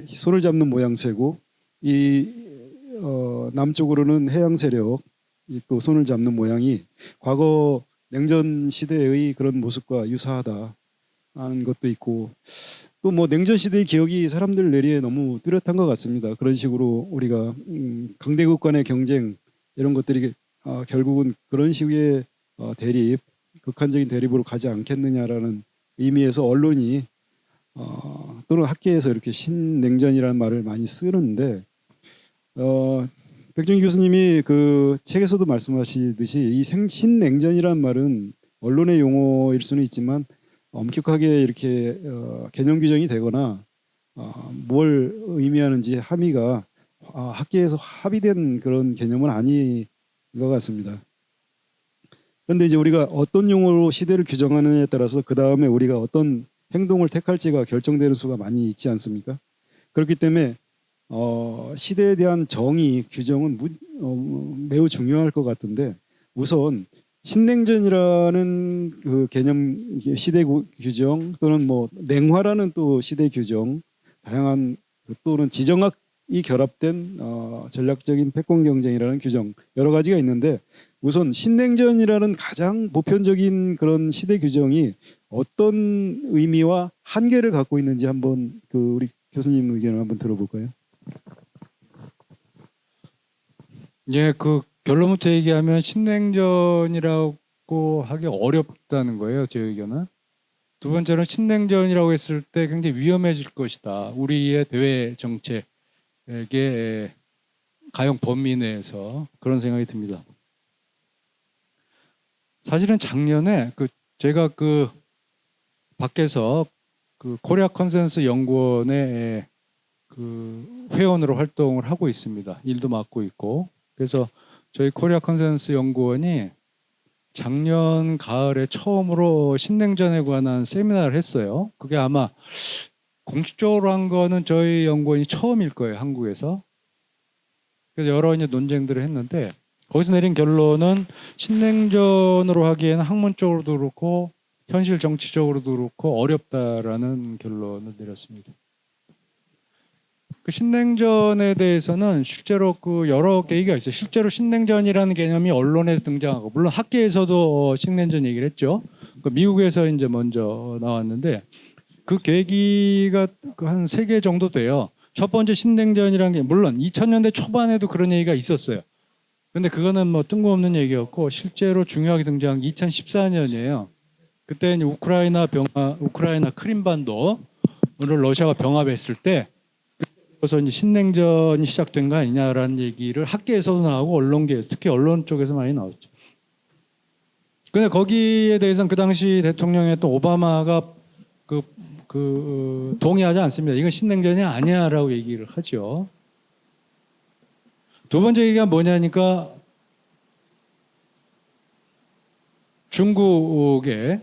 손을 잡는 모양새고 이 남쪽으로는 해양 세력이 또 손을 잡는 모양이 과거 냉전 시대의 그런 모습과 유사하다 하는 것도 있고 또 뭐 냉전 시대의 기억이 사람들 뇌리에 너무 뚜렷한 것 같습니다. 그런 식으로 우리가 강대국 간의 경쟁 이런 것들이 결국은 그런 식의 대립, 극한적인 대립으로 가지 않겠느냐라는 의미에서 언론이 또는 학계에서 이렇게 신냉전이라는 말을 많이 쓰는데 백준 교수님이 그 책에서도 말씀하시듯이 이 신냉전이라는 말은 언론의 용어일 수는 있지만 엄격하게 이렇게 개념 규정이 되거나 뭘 의미하는지 함의가 학계에서 합의된 그런 개념은 아닌 것 같습니다. 그런데 이제 우리가 어떤 용어로 시대를 규정하느냐에 따라서 그 다음에 우리가 어떤 행동을 택할지가 결정되는 수가 많이 있지 않습니까? 그렇기 때문에 시대에 대한 정의, 규정은 매우 중요할 것 같은데 우선 신냉전이라는 그 개념, 시대 규정 또는 뭐 냉화라는 또 시대 규정, 다양한 또는 지정학이 결합된 전략적인 패권 경쟁이라는 규정 여러 가지가 있는데 우선 신냉전이라는 가장 보편적인 그런 시대 규정이 어떤 의미와 한계를 갖고 있는지 한번 그 우리 교수님 의견을 한번 들어볼까요? 예, 그 결론부터 얘기하면 신냉전이라고 하기 어렵다는 거예요, 제 의견은. 두 번째는 신냉전이라고 했을 때 굉장히 위험해질 것이다. 우리의 대외 정책에 가용 범위 내에서 그런 생각이 듭니다. 사실은 작년에 제가 밖에서 코리아 컨센서스 연구원의 회원으로 활동을 하고 있습니다. 일도 맡고 있고. 그래서 저희 코리아 컨센서스 연구원이 작년 가을에 처음으로 신냉전에 관한 세미나를 했어요. 그게 아마 공식적으로 한 거는 저희 연구원이 처음일 거예요, 한국에서. 그래서 여러 이제 논쟁들을 했는데 거기서 내린 결론은 신냉전으로 하기에는 학문적으로도 그렇고 현실 정치적으로도 그렇고 어렵다라는 결론을 내렸습니다. 신냉전에 대해서는 실제로 여러 계기가 있어요. 실제로 신냉전이라는 개념이 언론에서 등장하고, 물론 학계에서도 신냉전 얘기를 했죠. 미국에서 이제 먼저 나왔는데 그 계기가 한 3개 정도 돼요. 첫 번째 신냉전이라는 게 물론 2000년대 초반에도 그런 얘기가 있었어요. 근데 그거는 뭐 뜬금없는 얘기였고 실제로 중요하게 등장한 게 2014년이에요. 그때 이제 우크라이나 크림반도를 러시아가 병합했을 때 그래서 이제 신냉전이 시작된 거 아니냐라는 얘기를 학계에서도 나오고 언론계에서 특히 언론 쪽에서 많이 나왔죠. 근데 거기에 대해서는 그 당시 대통령이었던 오바마가 동의하지 않습니다. 이건 신냉전이 아니야라고 얘기를 하죠. 두 번째 얘기가 뭐냐니까 중국의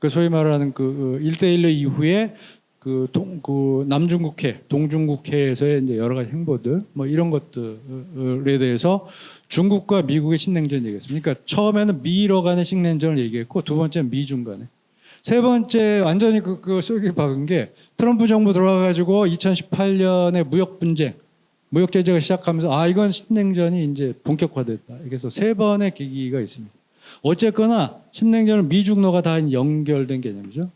소위 말하는 1대1로 이후에 남중국해, 동중국해에서의 이제 여러 가지 행보들, 뭐 이런 것들에 대해서 중국과 미국의 신냉전 얘기했습니다. 그러니까 처음에는 미러 간의 신냉전을 얘기했고, 두 번째는 미중 간의. 세 번째 완전히 쏠기 박은 게 트럼프 정부 들어와가지고 2018년에 무역 분쟁, 무역 제재가 시작하면서 이건 신냉전이 이제 본격화됐다. 그래서 3번의 계기가 있습니다. 어쨌거나 신냉전은 미중러가 다 연결된 개념이죠.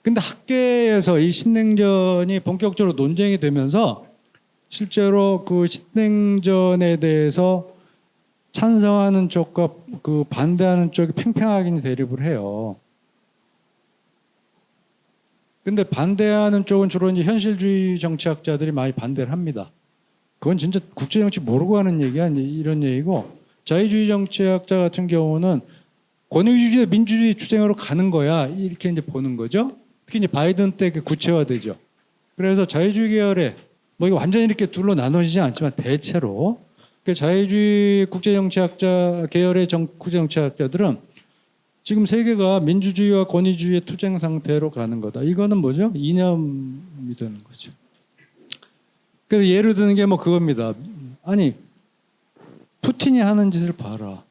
근데 학계에서 이 신냉전이 본격적으로 논쟁이 되면서 실제로 신냉전에 대해서 찬성하는 쪽과 반대하는 쪽이 팽팽하게 대립을 해요. 근데 반대하는 쪽은 주로 이제 현실주의 정치학자들이 많이 반대를 합니다. 그건 진짜 국제정치 모르고 하는 얘기야, 이런 얘기고, 자유주의 정치학자 같은 경우는 권위주의, 민주주의 추쟁으로 가는 거야, 이렇게 이제 보는 거죠. 특히 이제 바이든 때 구체화되죠. 그래서 자유주의 계열에 이게 완전히 이렇게 둘로 나눠지지 않지만 대체로 자유주의 국제정치학자 계열의 국제정치학자들은 지금 세계가 민주주의와 권위주의의 투쟁 상태로 가는 거다. 이거는 뭐죠? 이념이 되는 거죠. 그래서 예를 드는 게 그겁니다. 아니, 푸틴이 하는 짓을 봐라.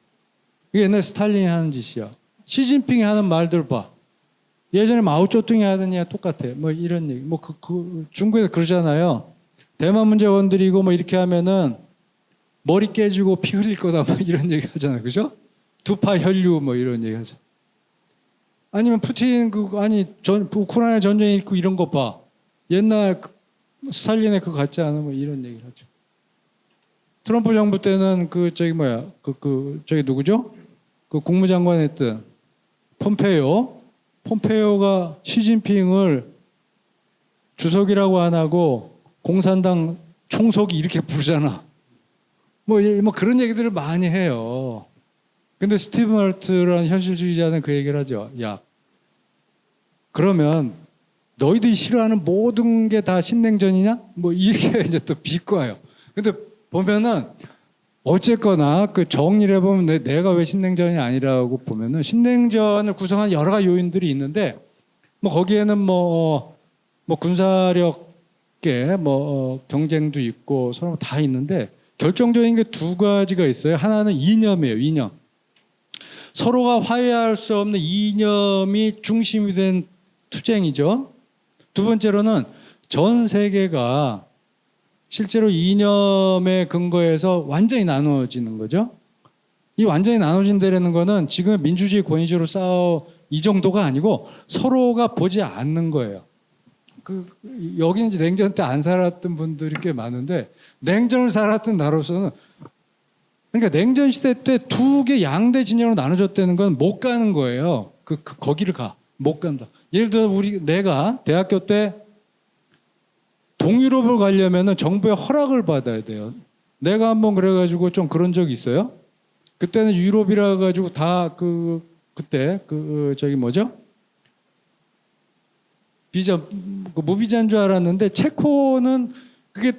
이게 옛날 스탈린이 하는 짓이야. 시진핑이 하는 말들 봐. 예전에 마오쩌둥이 하던 얘기가 똑같아. 이런 얘기. 중국에서 그러잖아요. 대만 문제 건드리고 이렇게 하면은 머리 깨지고 피 흘릴 거다. 이런 얘기 하잖아요. 그죠? 두파 혈류 이런 얘기 하죠. 아니면 푸틴 우크라이나 전쟁 있고 이런 거 봐. 옛날 스탈린의 그거 같지 않아? 이런 얘기를 하죠. 트럼프 정부 때는 저기 누구죠? 국무장관 했던 폼페이오가 시진핑을 주석이라고 안 하고 공산당 총석이 이렇게 부르잖아. 그런 얘기들을 많이 해요. 근데 스티브 멀트라는 현실주의자는 그 얘기를 하죠. 야, 그러면 너희들이 싫어하는 모든 게 다 신냉전이냐? 이렇게 이제 또 비꼬아요. 근데 보면은 어쨌거나 정리를 해보면 내가 왜 신냉전이 아니라고 보면은 신냉전을 구성한 여러 가지 요인들이 있는데 거기에는 군사력계 경쟁도 있고 서로 다 있는데 결정적인 게 2가지가 있어요. 하나는 이념이에요. 이념. 서로가 화해할 수 없는 이념이 중심이 된 투쟁이죠. 두 번째로는 전 세계가 실제로 이념의 근거에서 완전히 나눠지는 거죠. 이 완전히 나눠진다는 거는 지금의 민주주의 권위주의로 싸워 이 정도가 아니고 서로가 보지 않는 거예요. 여기 이제 냉전 때 안 살았던 분들이 꽤 많은데 냉전을 살았던 나로서는 그러니까 냉전 시대 때 2개 양대 진영으로 나눠졌다는 건 못 가는 거예요. 거기를 못 간다. 예를 들어 내가 대학교 때 동유럽을 가려면은 정부의 허락을 받아야 돼요. 내가 한번 그래가지고 좀 그런 적이 있어요. 그때는 유럽이라 가지고 다 그때 저기 뭐죠? 비자 무비자인 줄 알았는데 체코는 그게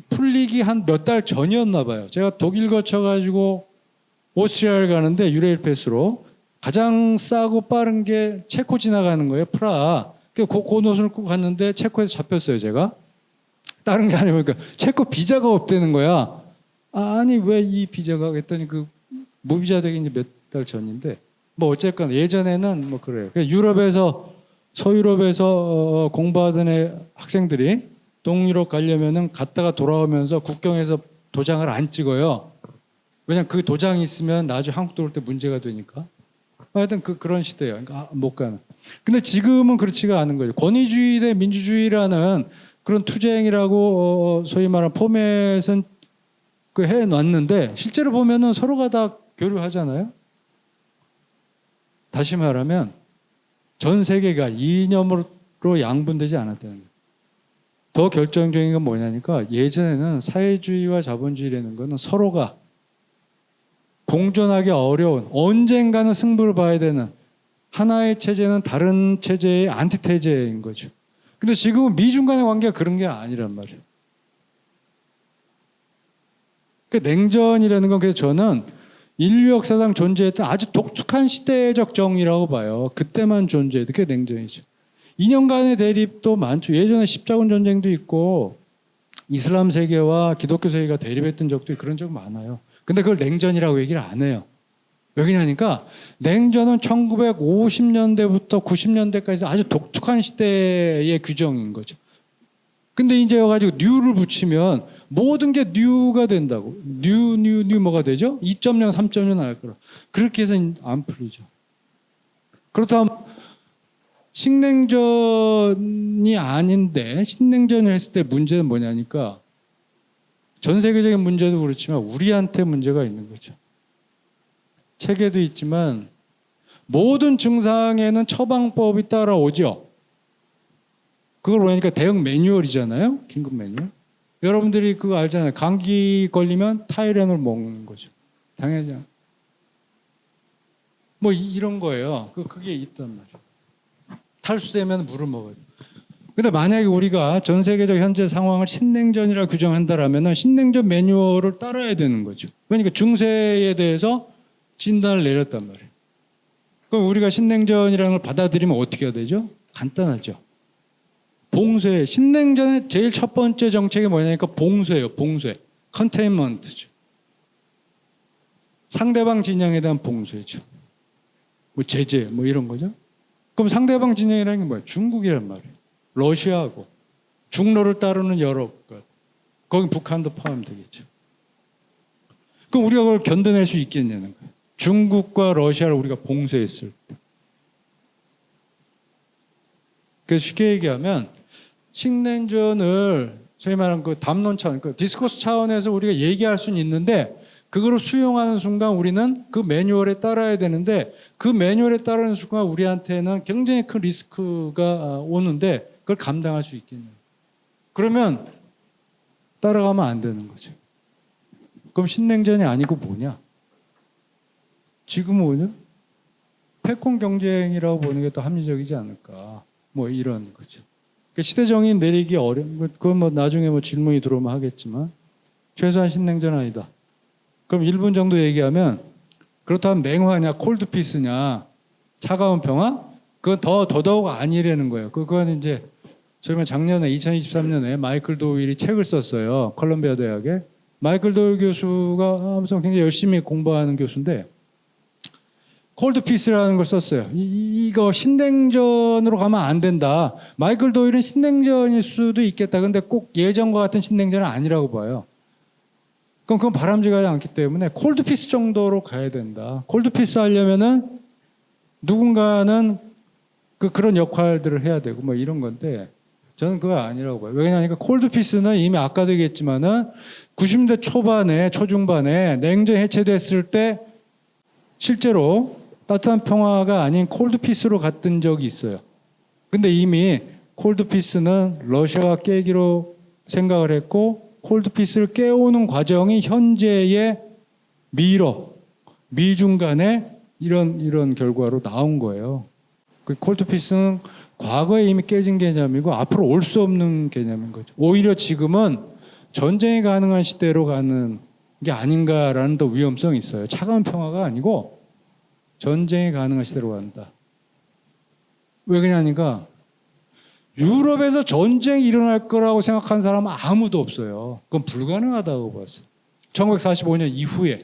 풀리기 한 몇 달 전이었나 봐요. 제가 독일 거쳐가지고 오스트리아를 가는데 유레일 패스로 가장 싸고 빠른 게 체코 지나가는 거예요. 프라하. 그 노선을 꼭 갔는데 체코에서 잡혔어요. 제가. 다른 게 아니고 그러니까 체코 비자가 없다는 거야. 아니 왜 이 비자가 했더니 그 무비자 되기 이제 몇 달 전인데 뭐 어쨌건 예전에는 뭐 그래요. 유럽에서 서유럽에서 공부하던 학생들이 동유럽 가려면은 갔다가 돌아오면서 국경에서 도장을 안 찍어요. 왜냐면 그 도장이 있으면 나중에 한국 들어올 때 문제가 되니까. 하여튼 그런 시대예요. 그러니까 못 가는. 근데 지금은 그렇지가 않은 거죠. 권위주의 대 민주주의라는 그런 투쟁이라고 소위 말하는 포맷은 해놨는데 실제로 보면은 서로가 다 교류하잖아요. 다시 말하면 전 세계가 이념으로 양분되지 않았다는 거예요. 더 결정적인 건 뭐냐니까 예전에는 사회주의와 자본주의라는 거는 서로가 공존하기 어려운 언젠가는 승부를 봐야 되는 하나의 체제는 다른 체제의 안티테제인 거죠. 근데 지금은 미중 간의 관계가 그런 게 아니란 말이에요. 냉전이라는 건 그래서 저는 인류 역사상 존재했던 아주 독특한 시대적 정의라고 봐요. 그때만 존재했던 그게 냉전이죠. 2년간의 대립도 많죠. 예전에 십자군 전쟁도 있고 이슬람 세계와 기독교 세계가 대립했던 적도 있고 그런 적 많아요. 근데 그걸 냉전이라고 얘기를 안 해요. 왜냐니까 냉전은 1950년대부터 90년대까지 아주 독특한 시대의 규정인 거죠. 근데 이제 와가지고 뉴를 붙이면 모든 게 뉴가 된다고. 뉴 뭐가 되죠? 2.0, 3.0 나올 거라. 그렇게 해서 안 풀리죠. 그렇다면 신냉전이 아닌데 신냉전을 했을 때 문제는 뭐냐니까 전 세계적인 문제도 그렇지만 우리한테 문제가 있는 거죠. 책에도 있지만 모든 증상에는 처방법이 따라오죠. 그걸 뭐냐니까 대응 매뉴얼이잖아요. 긴급 매뉴얼. 여러분들이 그거 알잖아요. 감기 걸리면 타이레놀 먹는 거죠. 당연하지. 뭐 이런 거예요. 그게 있단 말이에요. 탈수되면 물을 먹어요. 근데 만약에 우리가 전 세계적 현재 상황을 신냉전이라 규정한다라면 신냉전 매뉴얼을 따라야 되는 거죠. 그러니까 중세에 대해서 진단을 내렸단 말이에요. 그럼 우리가 신냉전이라는 걸 받아들이면 어떻게 해야 되죠? 간단하죠. 봉쇄. 신냉전의 제일 첫 번째 정책이 뭐냐니까 봉쇄예요. 봉쇄. 컨테인먼트죠. 상대방 진영에 대한 봉쇄죠. 뭐 제재 뭐 이런 거죠. 그럼 상대방 진영이라는 게 뭐예요? 중국이란 말이에요. 러시아하고 중로를 따르는 여러 것. 거기 북한도 포함되겠죠. 그럼 우리가 그걸 견뎌낼 수 있겠냐는 거예요. 중국과 러시아를 우리가 봉쇄했을 때. 그래서 쉽게 얘기하면 신냉전을 소위 말하는 그 담론 차원, 그 디스코스 차원에서 우리가 얘기할 수는 있는데 그거를 수용하는 순간 우리는 그 매뉴얼에 따라야 되는데 그 매뉴얼에 따르는 순간 우리한테는 굉장히 큰 리스크가 오는데 그걸 감당할 수 있겠냐. 그러면 따라가면 안 되는 거죠. 그럼 신냉전이 아니고 뭐냐? 지금은 뭐냐? 패권 경쟁이라고 보는 게 더 합리적이지 않을까. 뭐 이런 거죠. 그러니까 시대정의 내리기 어려운, 그건 뭐 나중에 뭐 질문이 들어오면 하겠지만 최소한 신냉전 아니다. 그럼 1분 정도 얘기하면 그렇다면 냉화냐 콜드피스냐 차가운 평화? 그건 더더욱 아니라는 거예요. 그건 이제 저희가 작년에 2023년에 마이클 도일이 책을 썼어요. 컬럼비아 대학에. 마이클 도일 교수가 아무튼 굉장히 열심히 공부하는 교수인데 콜드피스라는 걸 썼어요. 이거 신냉전으로 가면 안 된다. 마이클 도일은 신냉전일 수도 있겠다. 근데 꼭 예전과 같은 신냉전은 아니라고 봐요. 그건 바람직하지 않기 때문에 콜드피스 정도로 가야 된다. 콜드피스 하려면은 누군가는 그런 역할들을 해야 되고 뭐 이런 건데 저는 그거 아니라고 봐요. 왜냐하니까 콜드피스는 이미 아까도 얘기했지만은 90년대 초반에 초중반에 냉전 해체됐을 때 실제로 따뜻한 평화가 아닌 콜드피스로 갔던 적이 있어요. 근데 이미 콜드피스는 러시아가 깨기로 생각을 했고 콜드피스를 깨우는 과정이 현재의 미중 간에 이런 결과로 나온 거예요. 그 콜드피스는 과거에 이미 깨진 개념이고 앞으로 올 수 없는 개념인 거죠. 오히려 지금은 전쟁이 가능한 시대로 가는 게 아닌가라는 더 위험성이 있어요. 차가운 평화가 아니고 전쟁이 가능한 시대로 간다. 왜 그러냐니까 유럽에서 전쟁이 일어날 거라고 생각하는 사람은 아무도 없어요. 그건 불가능하다고 봤어요. 1945년 이후에.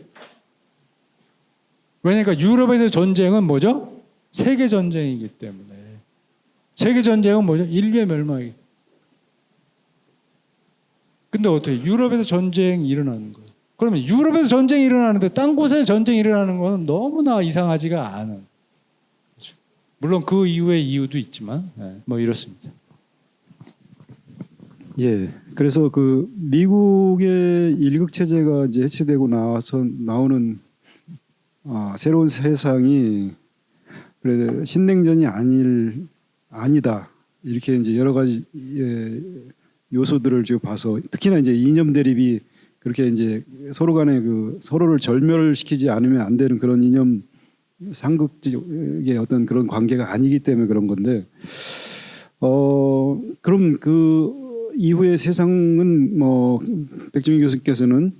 왜냐니까 유럽에서 전쟁은 뭐죠? 세계 전쟁이기 때문에. 세계 전쟁은 뭐죠? 인류의 멸망이. 근데 어떻게 유럽에서 전쟁이 일어나는 거예요? 그러면 유럽에서 전쟁이 일어나는데 딴 곳에 전쟁이 일어나는 건 너무나 이상하지가 않은. 물론 그 이후의 이유도 있지만 뭐 이렇습니다. 예. 그래서 그 미국의 일극 체제가 이제 해체되고 나와서 나오는 새로운 세상이 그래 신냉전이 아니다 이렇게 이제 여러 가지 요소들을 지금 봐서 특히나 이제 이념 대립이 그렇게 이제 서로 간에 그 서로를 절멸시키지 않으면 안 되는 그런 이념 상극적의 어떤 그런 관계가 아니기 때문에 그런 건데 그럼 그 이후의 세상은 뭐 백종희 교수께서는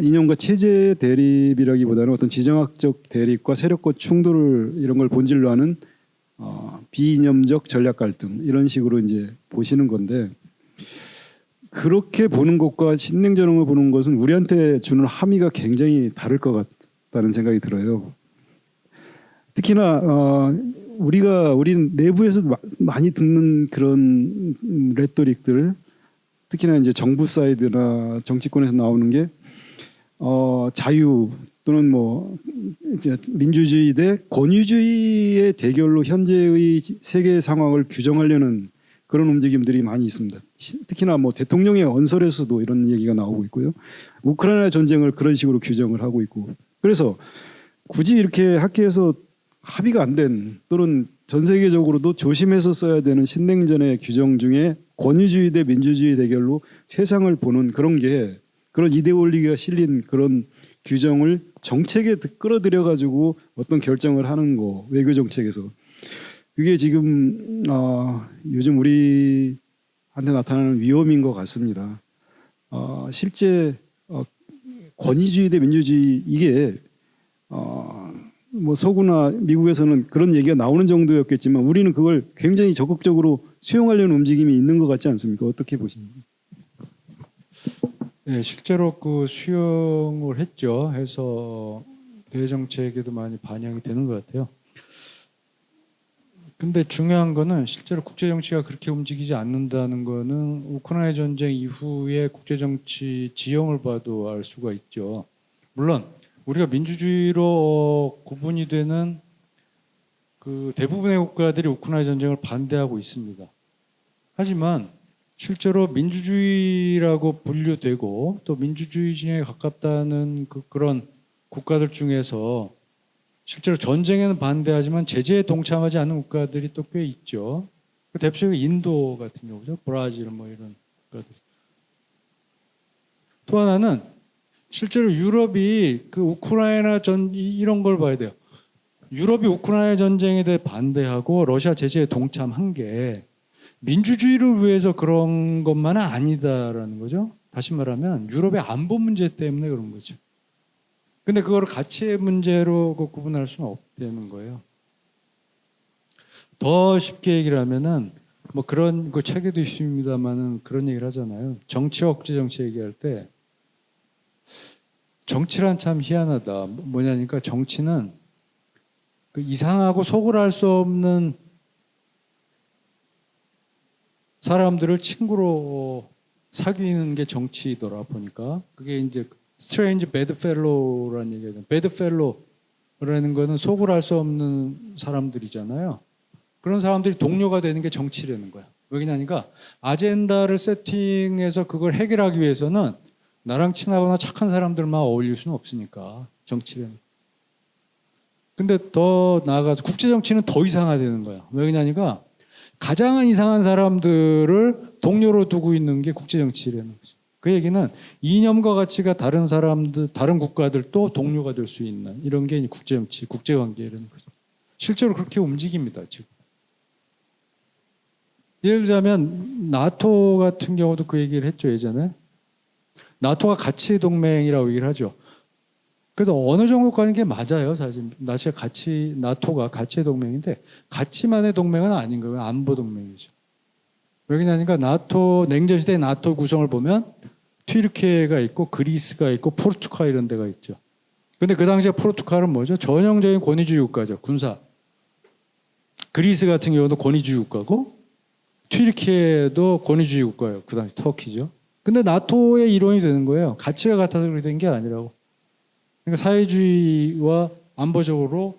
이념과 체제 대립이라기보다는 어떤 지정학적 대립과 세력과 충돌을 이런 걸 본질로 하는 비이념적 전략 갈등 이런 식으로 이제 보시는 건데 그렇게 보는 것과 신냉전을 보는 것은 우리한테 주는 함의가 굉장히 다를 것 같다는 생각이 들어요. 특히나 우리 내부에서 많이 듣는 그런 레토릭들, 특히나 이제 정부 사이드나 정치권에서 나오는 게 자유 또는 뭐 이제 민주주의 대 권위주의의 대결로 현재의 세계 상황을 규정하려는 그런 움직임들이 많이 있습니다. 특히나 뭐 대통령의 언설에서도 이런 얘기가 나오고 있고요. 우크라이나 전쟁을 그런 식으로 규정을 하고 있고. 그래서 굳이 이렇게 학계에서 합의가 안 된 또는 전 세계적으로도 조심해서 써야 되는 신냉전의 규정 중에 권위주의 대 민주주의 대결로 세상을 보는 그런 게 그런 이데올리기가 실린 그런 규정을 정책에 끌어들여 가지고 어떤 결정을 하는 거 외교 정책에서 그게 지금 요즘 우리한테 나타나는 위험인 것 같습니다. 실제 권위주의 대 민주주의 이게 뭐 서구나 미국에서는 그런 얘기가 나오는 정도였겠지만 우리는 그걸 굉장히 적극적으로 수용하려는 움직임이 있는 것 같지 않습니까? 어떻게 보십니까? 네, 실제로 그 수용을 했죠. 해서 대외 정책에도 많이 반영이 되는 것 같아요. 근데 중요한 거는 실제로 국제 정치가 그렇게 움직이지 않는다는 거는 우크라이나 전쟁 이후의 국제 정치 지형을 봐도 알 수가 있죠. 물론 우리가 민주주의로 구분이 되는 그 대부분의 국가들이 우크라이나 전쟁을 반대하고 있습니다. 하지만 실제로 민주주의라고 분류되고 또 민주주의에 가깝다는 그런 국가들 중에서 실제로 전쟁에는 반대하지만 제재에 동참하지 않는 국가들이 또 꽤 있죠. 그 대표적으로 인도 같은 경우죠. 브라질 뭐 이런 국가들. 또 하나는 실제로 유럽이 그 우크라이나 이런 걸 봐야 돼요. 유럽이 우크라이나 전쟁에 대해 반대하고 러시아 제재에 동참한 게 민주주의를 위해서 그런 것만은 아니다라는 거죠. 다시 말하면 유럽의 안보 문제 때문에 그런 거죠. 근데 그거를 가치의 문제로 구분할 수는 없다는 거예요. 더 쉽게 얘기를 하면은 뭐 그런 그 책에도 있습니다만은 그런 얘기를 하잖아요. 정치와 국제 정치 얘기할 때 정치란 참 희한하다. 뭐냐니까 정치는 그 이상하고 속을 알 수 없는 사람들을 친구로 사귀는 게 정치더라 보니까 그게 이제 스트레인지 배드펠로우라는 얘기죠. 배드펠로우라는 거는 속을 알 수 없는 사람들이잖아요. 그런 사람들이 동료가 되는 게 정치라는 거야. 왜냐니까 아젠다를 세팅해서 그걸 해결하기 위해서는 나랑 친하거나 착한 사람들만 어울릴 수는 없으니까 정치는. 근데 더 나아가서 국제 정치는 더 이상화되는 거야. 왜 그러냐니까 가장 이상한 사람들을 동료로 두고 있는 게 국제 정치라는 거죠. 그 얘기는 이념과 가치가 다른 사람들, 다른 국가들도 동료가 될 수 있는 이런 게 국제 정치, 국제 관계라는 거죠. 실제로 그렇게 움직입니다, 지금. 예를 들자면 나토 같은 경우도 그 얘기를 했죠, 예전에. 나토가 가치 동맹이라고 얘기를 하죠. 그래서 어느 정도까지는 게 맞아요, 사실. 나토가 가치 동맹인데 가치만의 동맹은 아닌 거예요. 안보 동맹이죠. 왜 그러냐니까 나토 냉전 시대 나토 구성을 보면 튀르키예가 있고 그리스가 있고 포르투갈 이런 데가 있죠. 근데 그 당시에 포르투갈은 뭐죠? 전형적인 권위주의 국가죠. 군사. 그리스 같은 경우도 권위주의 국가고 튀르키예도 권위주의 국가예요. 그 당시 터키죠. 근데 나토의 일원이 되는 거예요. 가치가 같아서 그렇게 된 게 아니라고. 그러니까 사회주의와 안보적으로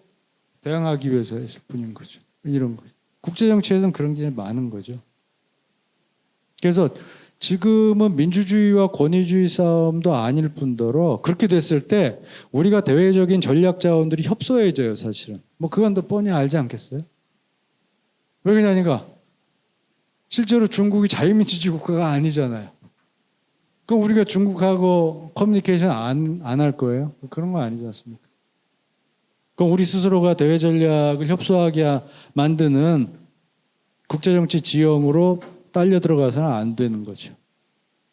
대항하기 위해서 했을 뿐인 거죠. 이런 거죠. 국제정치에서는 그런 게 많은 거죠. 그래서 지금은 민주주의와 권위주의 싸움도 아닐 뿐더러 그렇게 됐을 때 우리가 대외적인 전략 자원들이 협소해져요, 사실은. 뭐 그건 더 뻔히 알지 않겠어요? 왜 그러냐니까 실제로 중국이 자유민주주의 국가가 아니잖아요. 그럼 우리가 중국하고 커뮤니케이션 안 할 거예요? 그런 거 아니지 않습니까? 그럼 우리 스스로가 대외 전략을 협소하게 만드는 국제정치 지형으로 딸려 들어가서는 안 되는 거죠.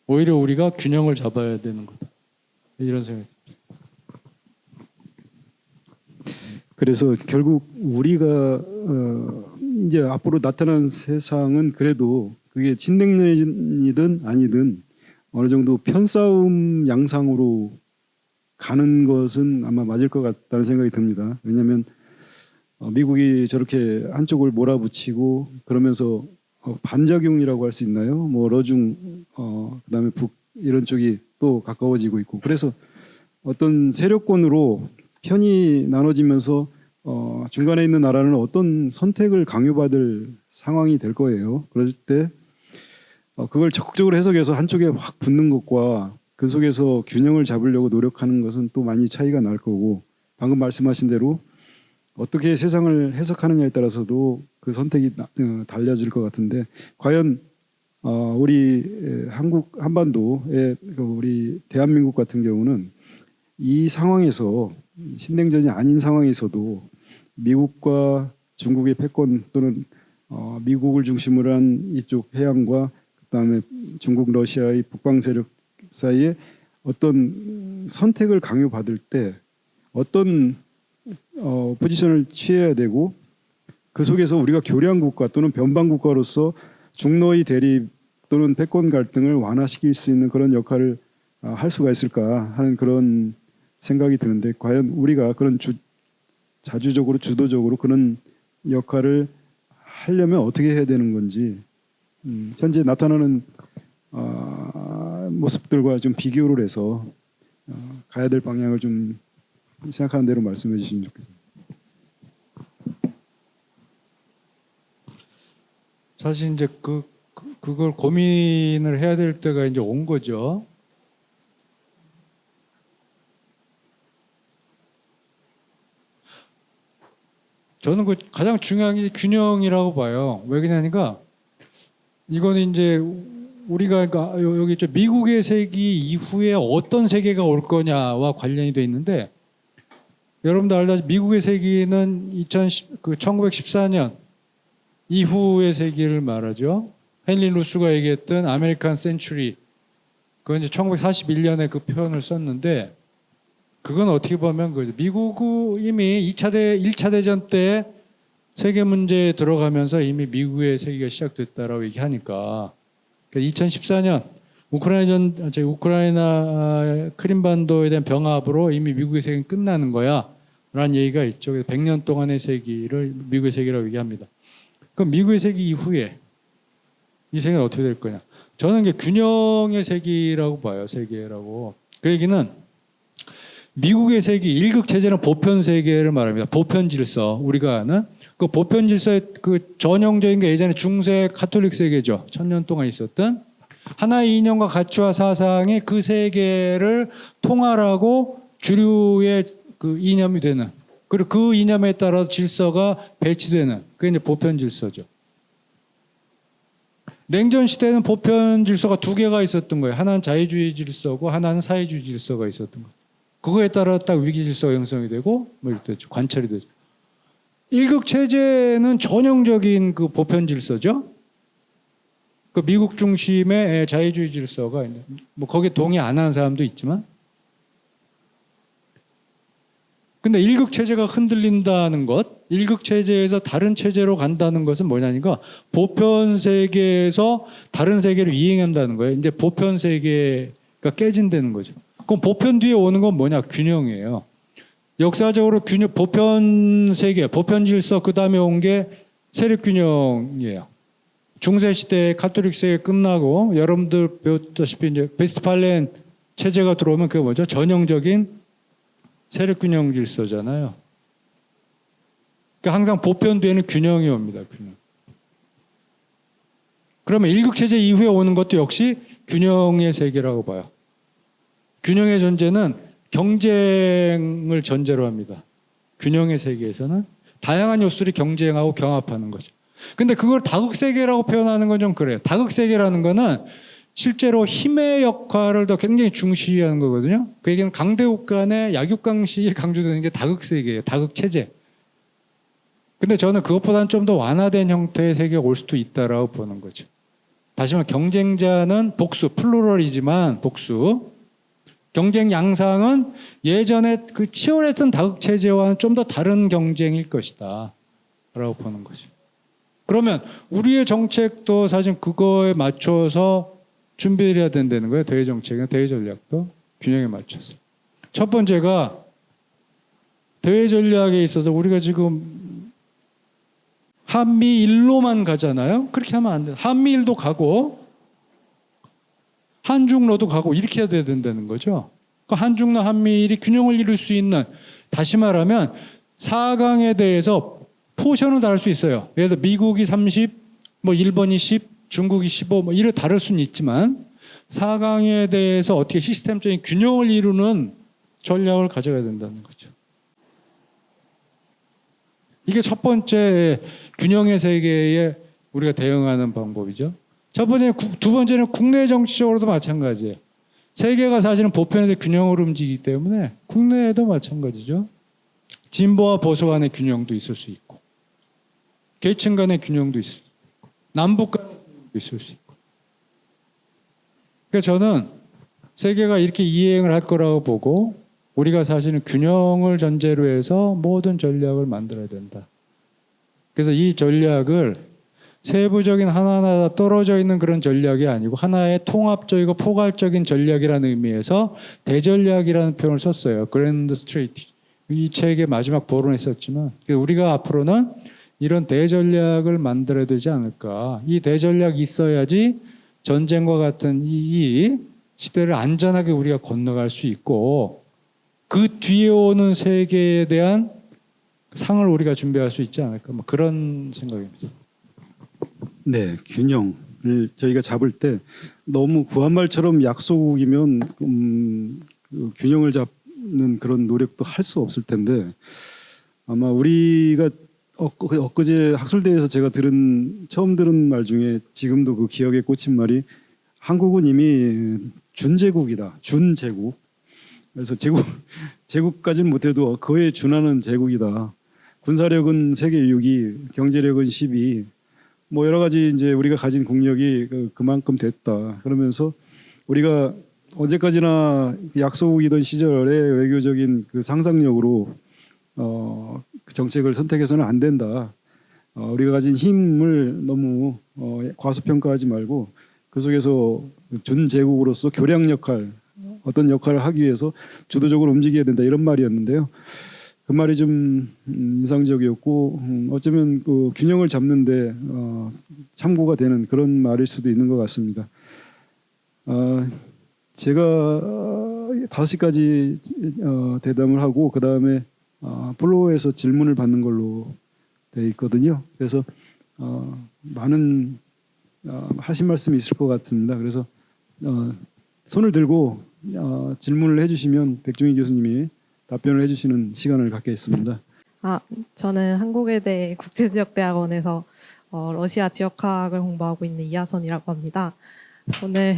오히려 우리가 균형을 잡아야 되는 거다. 이런 생각이 듭니다. 그래서 결국 우리가 이제 앞으로 나타난 세상은 그래도 그게 친냉전이든 아니든 어느 정도 편싸움 양상으로 가는 것은 아마 맞을 것 같다는 생각이 듭니다. 왜냐하면 미국이 저렇게 한쪽을 몰아붙이고 그러면서 반작용이라고 할 수 있나요? 뭐 러중 그다음에 북 이런 쪽이 또 가까워지고 있고 그래서 어떤 세력권으로 편이 나눠지면서 중간에 있는 나라는 어떤 선택을 강요받을 상황이 될 거예요. 그럴 때 그걸 적극적으로 해석해서 한쪽에 확 붙는 것과 그 속에서 균형을 잡으려고 노력하는 것은 또 많이 차이가 날 거고 방금 말씀하신 대로 어떻게 세상을 해석하느냐에 따라서도 그 선택이 달라질 것 같은데 과연 우리 한국 한반도의 우리 대한민국 같은 경우는 이 상황에서 신냉전이 아닌 상황에서도 미국과 중국의 패권 또는 미국을 중심으로 한 이쪽 해양과 그다음에 중국 러시아의 북방 세력 사이에 어떤 선택을 강요받을 때 어떤 포지션을 취해야 되고 그 속에서 우리가 교량 국가 또는 변방 국가로서 중러의 대립 또는 패권 갈등을 완화시킬 수 있는 그런 역할을 할 수가 있을까 하는 그런 생각이 드는데 과연 우리가 그런 자주적으로 주도적으로 그런 역할을 하려면 어떻게 해야 되는 건지 현재 나타나는 모습들과 좀 비교를 해서 가야 될 방향을 좀 생각하는 대로 말씀해 주시면 좋겠습니다. 사실 이제 그걸 고민을 해야 될 때가 이제 온 거죠. 저는 그 가장 중요한 게 균형이라고 봐요. 왜 그러냐니까 이거는 이제 우리가 그러니까 여기 있죠. 미국의 세기 이후에 어떤 세계가 올 거냐와 관련이 돼 있는데 여러분들 알다시피 미국의 세기는 1914년 이후의 세기를 말하죠. 헨리 루스가 얘기했던 아메리칸 센츄리 그건 이제 1941년에 그 표현을 썼는데 그건 어떻게 보면 그 미국은 이미 1차 대전 때 세계 문제에 들어가면서 이미 미국의 세계가 시작됐다라고 얘기하니까 2014년 우크라이나 크림반도에 대한 병합으로 이미 미국의 세계는 끝나는 거야 라는 얘기가 있죠. 그래서 100년 동안의 세기를 미국의 세계라고 얘기합니다. 그럼 미국의 세기 이후에 이 세계는 어떻게 될 거냐? 저는 이게 균형의 세기라고 봐요. 세계라고. 그 얘기는 미국의 세기 1극 체제는 보편 세계를 말합니다. 보편 질서. 우리가 아는 그 보편 질서의 그 전형적인 게 예전에 중세 가톨릭 세계죠. 1000년 동안 있었던 하나의 이념과 가치와 사상이 그 세계를 통할하고 주류의 그 이념이 되는 그리고 그 이념에 따라 질서가 배치되는 그게 이제 보편 질서죠. 냉전 시대에는 보편 질서가 두 개가 있었던 거예요. 하나는 자유주의 질서고 하나는 사회주의 질서가 있었던 거예요. 그거에 따라 딱 위기 질서가 형성이 되고 뭐 이렇게 되죠. 관철이 되죠. 일극 체제는 전형적인 그 보편 질서죠. 그 미국 중심의 자유주의 질서가 있는. 뭐 거기에 동의 안 하는 사람도 있지만. 근데 일극 체제가 흔들린다는 것, 일극 체제에서 다른 체제로 간다는 것은 뭐냐니까 보편 세계에서 다른 세계를 이행한다는 거예요. 이제 보편 세계가 깨진다는 거죠. 그럼 보편 뒤에 오는 건 뭐냐? 균형이에요. 역사적으로 균형, 보편 세계, 보편 질서 그 다음에 온 게 세력 균형이에요. 중세 시대 카톨릭 세계 끝나고 여러분들 배웠다시피 이제 베스트팔렌 체제가 들어오면 그게 뭐죠? 전형적인 세력 균형 질서잖아요. 그러니까 항상 보편 뒤에는 균형이 옵니다. 균형. 그러면 일극 체제 이후에 오는 것도 역시 균형의 세계라고 봐요. 균형의 존재는 경쟁을 전제로 합니다. 균형의 세계에서는 다양한 요소들이 경쟁하고 경합하는 거죠. 근데 그걸 다극세계라고 표현하는 건 좀 그래요. 다극세계라는 거는 실제로 힘의 역할을 더 굉장히 중시하는 거거든요. 그 얘기는 강대국 간의 약육강식이 강조되는 게 다극세계예요. 다극체제. 근데 저는 그것보다는 좀 더 완화된 형태의 세계가 올 수도 있다라고 보는 거죠. 다시 말해 경쟁자는 복수, 플루럴이지만 복수. 경쟁 양상은 예전에 그 치열했던 다극체제와는 좀 더 다른 경쟁일 것이다 라고 보는 거죠. 그러면 우리의 정책도 사실 그거에 맞춰서 준비를 해야 된다는 거예요. 대외 정책이나 대외 전략도 균형에 맞춰서. 첫 번째가 대외 전략에 있어서 우리가 지금 한미일로만 가잖아요. 그렇게 하면 안 돼요. 한미일도 가고 한중로도 가고 이렇게 해야 된다는 거죠. 그러니까 한중로 한미일이 균형을 이룰 수 있는, 다시 말하면 4강에 대해서 포션은 다를 수 있어요. 예를 들어 미국이 30, 뭐 일본이 10, 중국이 15, 뭐 이래 다를 수는 있지만 4강에 대해서 어떻게 시스템적인 균형을 이루는 전략을 가져가야 된다는 거죠. 이게 첫 번째 균형의 세계에 우리가 대응하는 방법이죠. 첫 번째, 두 번째는 국내 정치적으로도 마찬가지예요. 세계가 사실은 보편에서 균형으로 움직이기 때문에 국내에도 마찬가지죠. 진보와 보수 간의 균형도 있을 수 있고, 계층 간의 균형도 있을 수 있고, 남북 간의 균형도 있을 수 있고. 그러니까 저는 세계가 이렇게 이행을 할 거라고 보고 우리가 사실은 균형을 전제로 해서 모든 전략을 만들어야 된다. 그래서 이 전략을 세부적인 하나하나 떨어져 있는 그런 전략이 아니고 하나의 통합적이고 포괄적인 전략이라는 의미에서 대전략이라는 표현을 썼어요. 그랜드 스트레이티. 이 책의 마지막 보론에 썼지만 우리가 앞으로는 이런 대전략을 만들어야 되지 않을까. 이 대전략이 있어야지 전쟁과 같은 이 시대를 안전하게 우리가 건너갈 수 있고 그 뒤에 오는 세계에 대한 상을 우리가 준비할 수 있지 않을까. 뭐 그런 생각입니다. 네, 균형을 저희가 잡을 때 너무 구한말처럼 약소국이면 그 균형을 잡는 그런 노력도 할 수 없을 텐데 아마 우리가 엊그제 학술대에서 제가 처음 들은 말 중에 지금도 그 기억에 꽂힌 말이 한국은 이미 준제국이다. 준제국. 그래서 제국까지는 못해도 그에 준하는 제국이다. 군사력은 세계 6위, 경제력은 10위. 뭐 여러 가지 이제 우리가 가진 국력이 그만큼 됐다. 그러면서 우리가 언제까지나 약소국이던 시절의 외교적인 그 상상력으로 그 정책을 선택해서는 안 된다. 우리가 가진 힘을 너무 과소평가하지 말고 그 속에서 준제국으로서 교량 역할, 어떤 역할을 하기 위해서 주도적으로 움직여야 된다. 이런 말이었는데요. 그 말이 좀 인상적이었고 어쩌면 그 균형을 잡는데 참고가 되는 그런 말일 수도 있는 것 같습니다. 제가 5시까지 대담을 하고 그 다음에 플로어에서 질문을 받는 걸로 돼 있거든요. 그래서 많은 하신 말씀이 있을 것 같습니다. 그래서 손을 들고 질문을 해주시면 백종희 교수님이 답변을 해주시는 시간을 갖겠습니다. 저는 한국외대 국제지역대학원에서 러시아 지역학을 공부하고 있는 이하선이라고 합니다. 오늘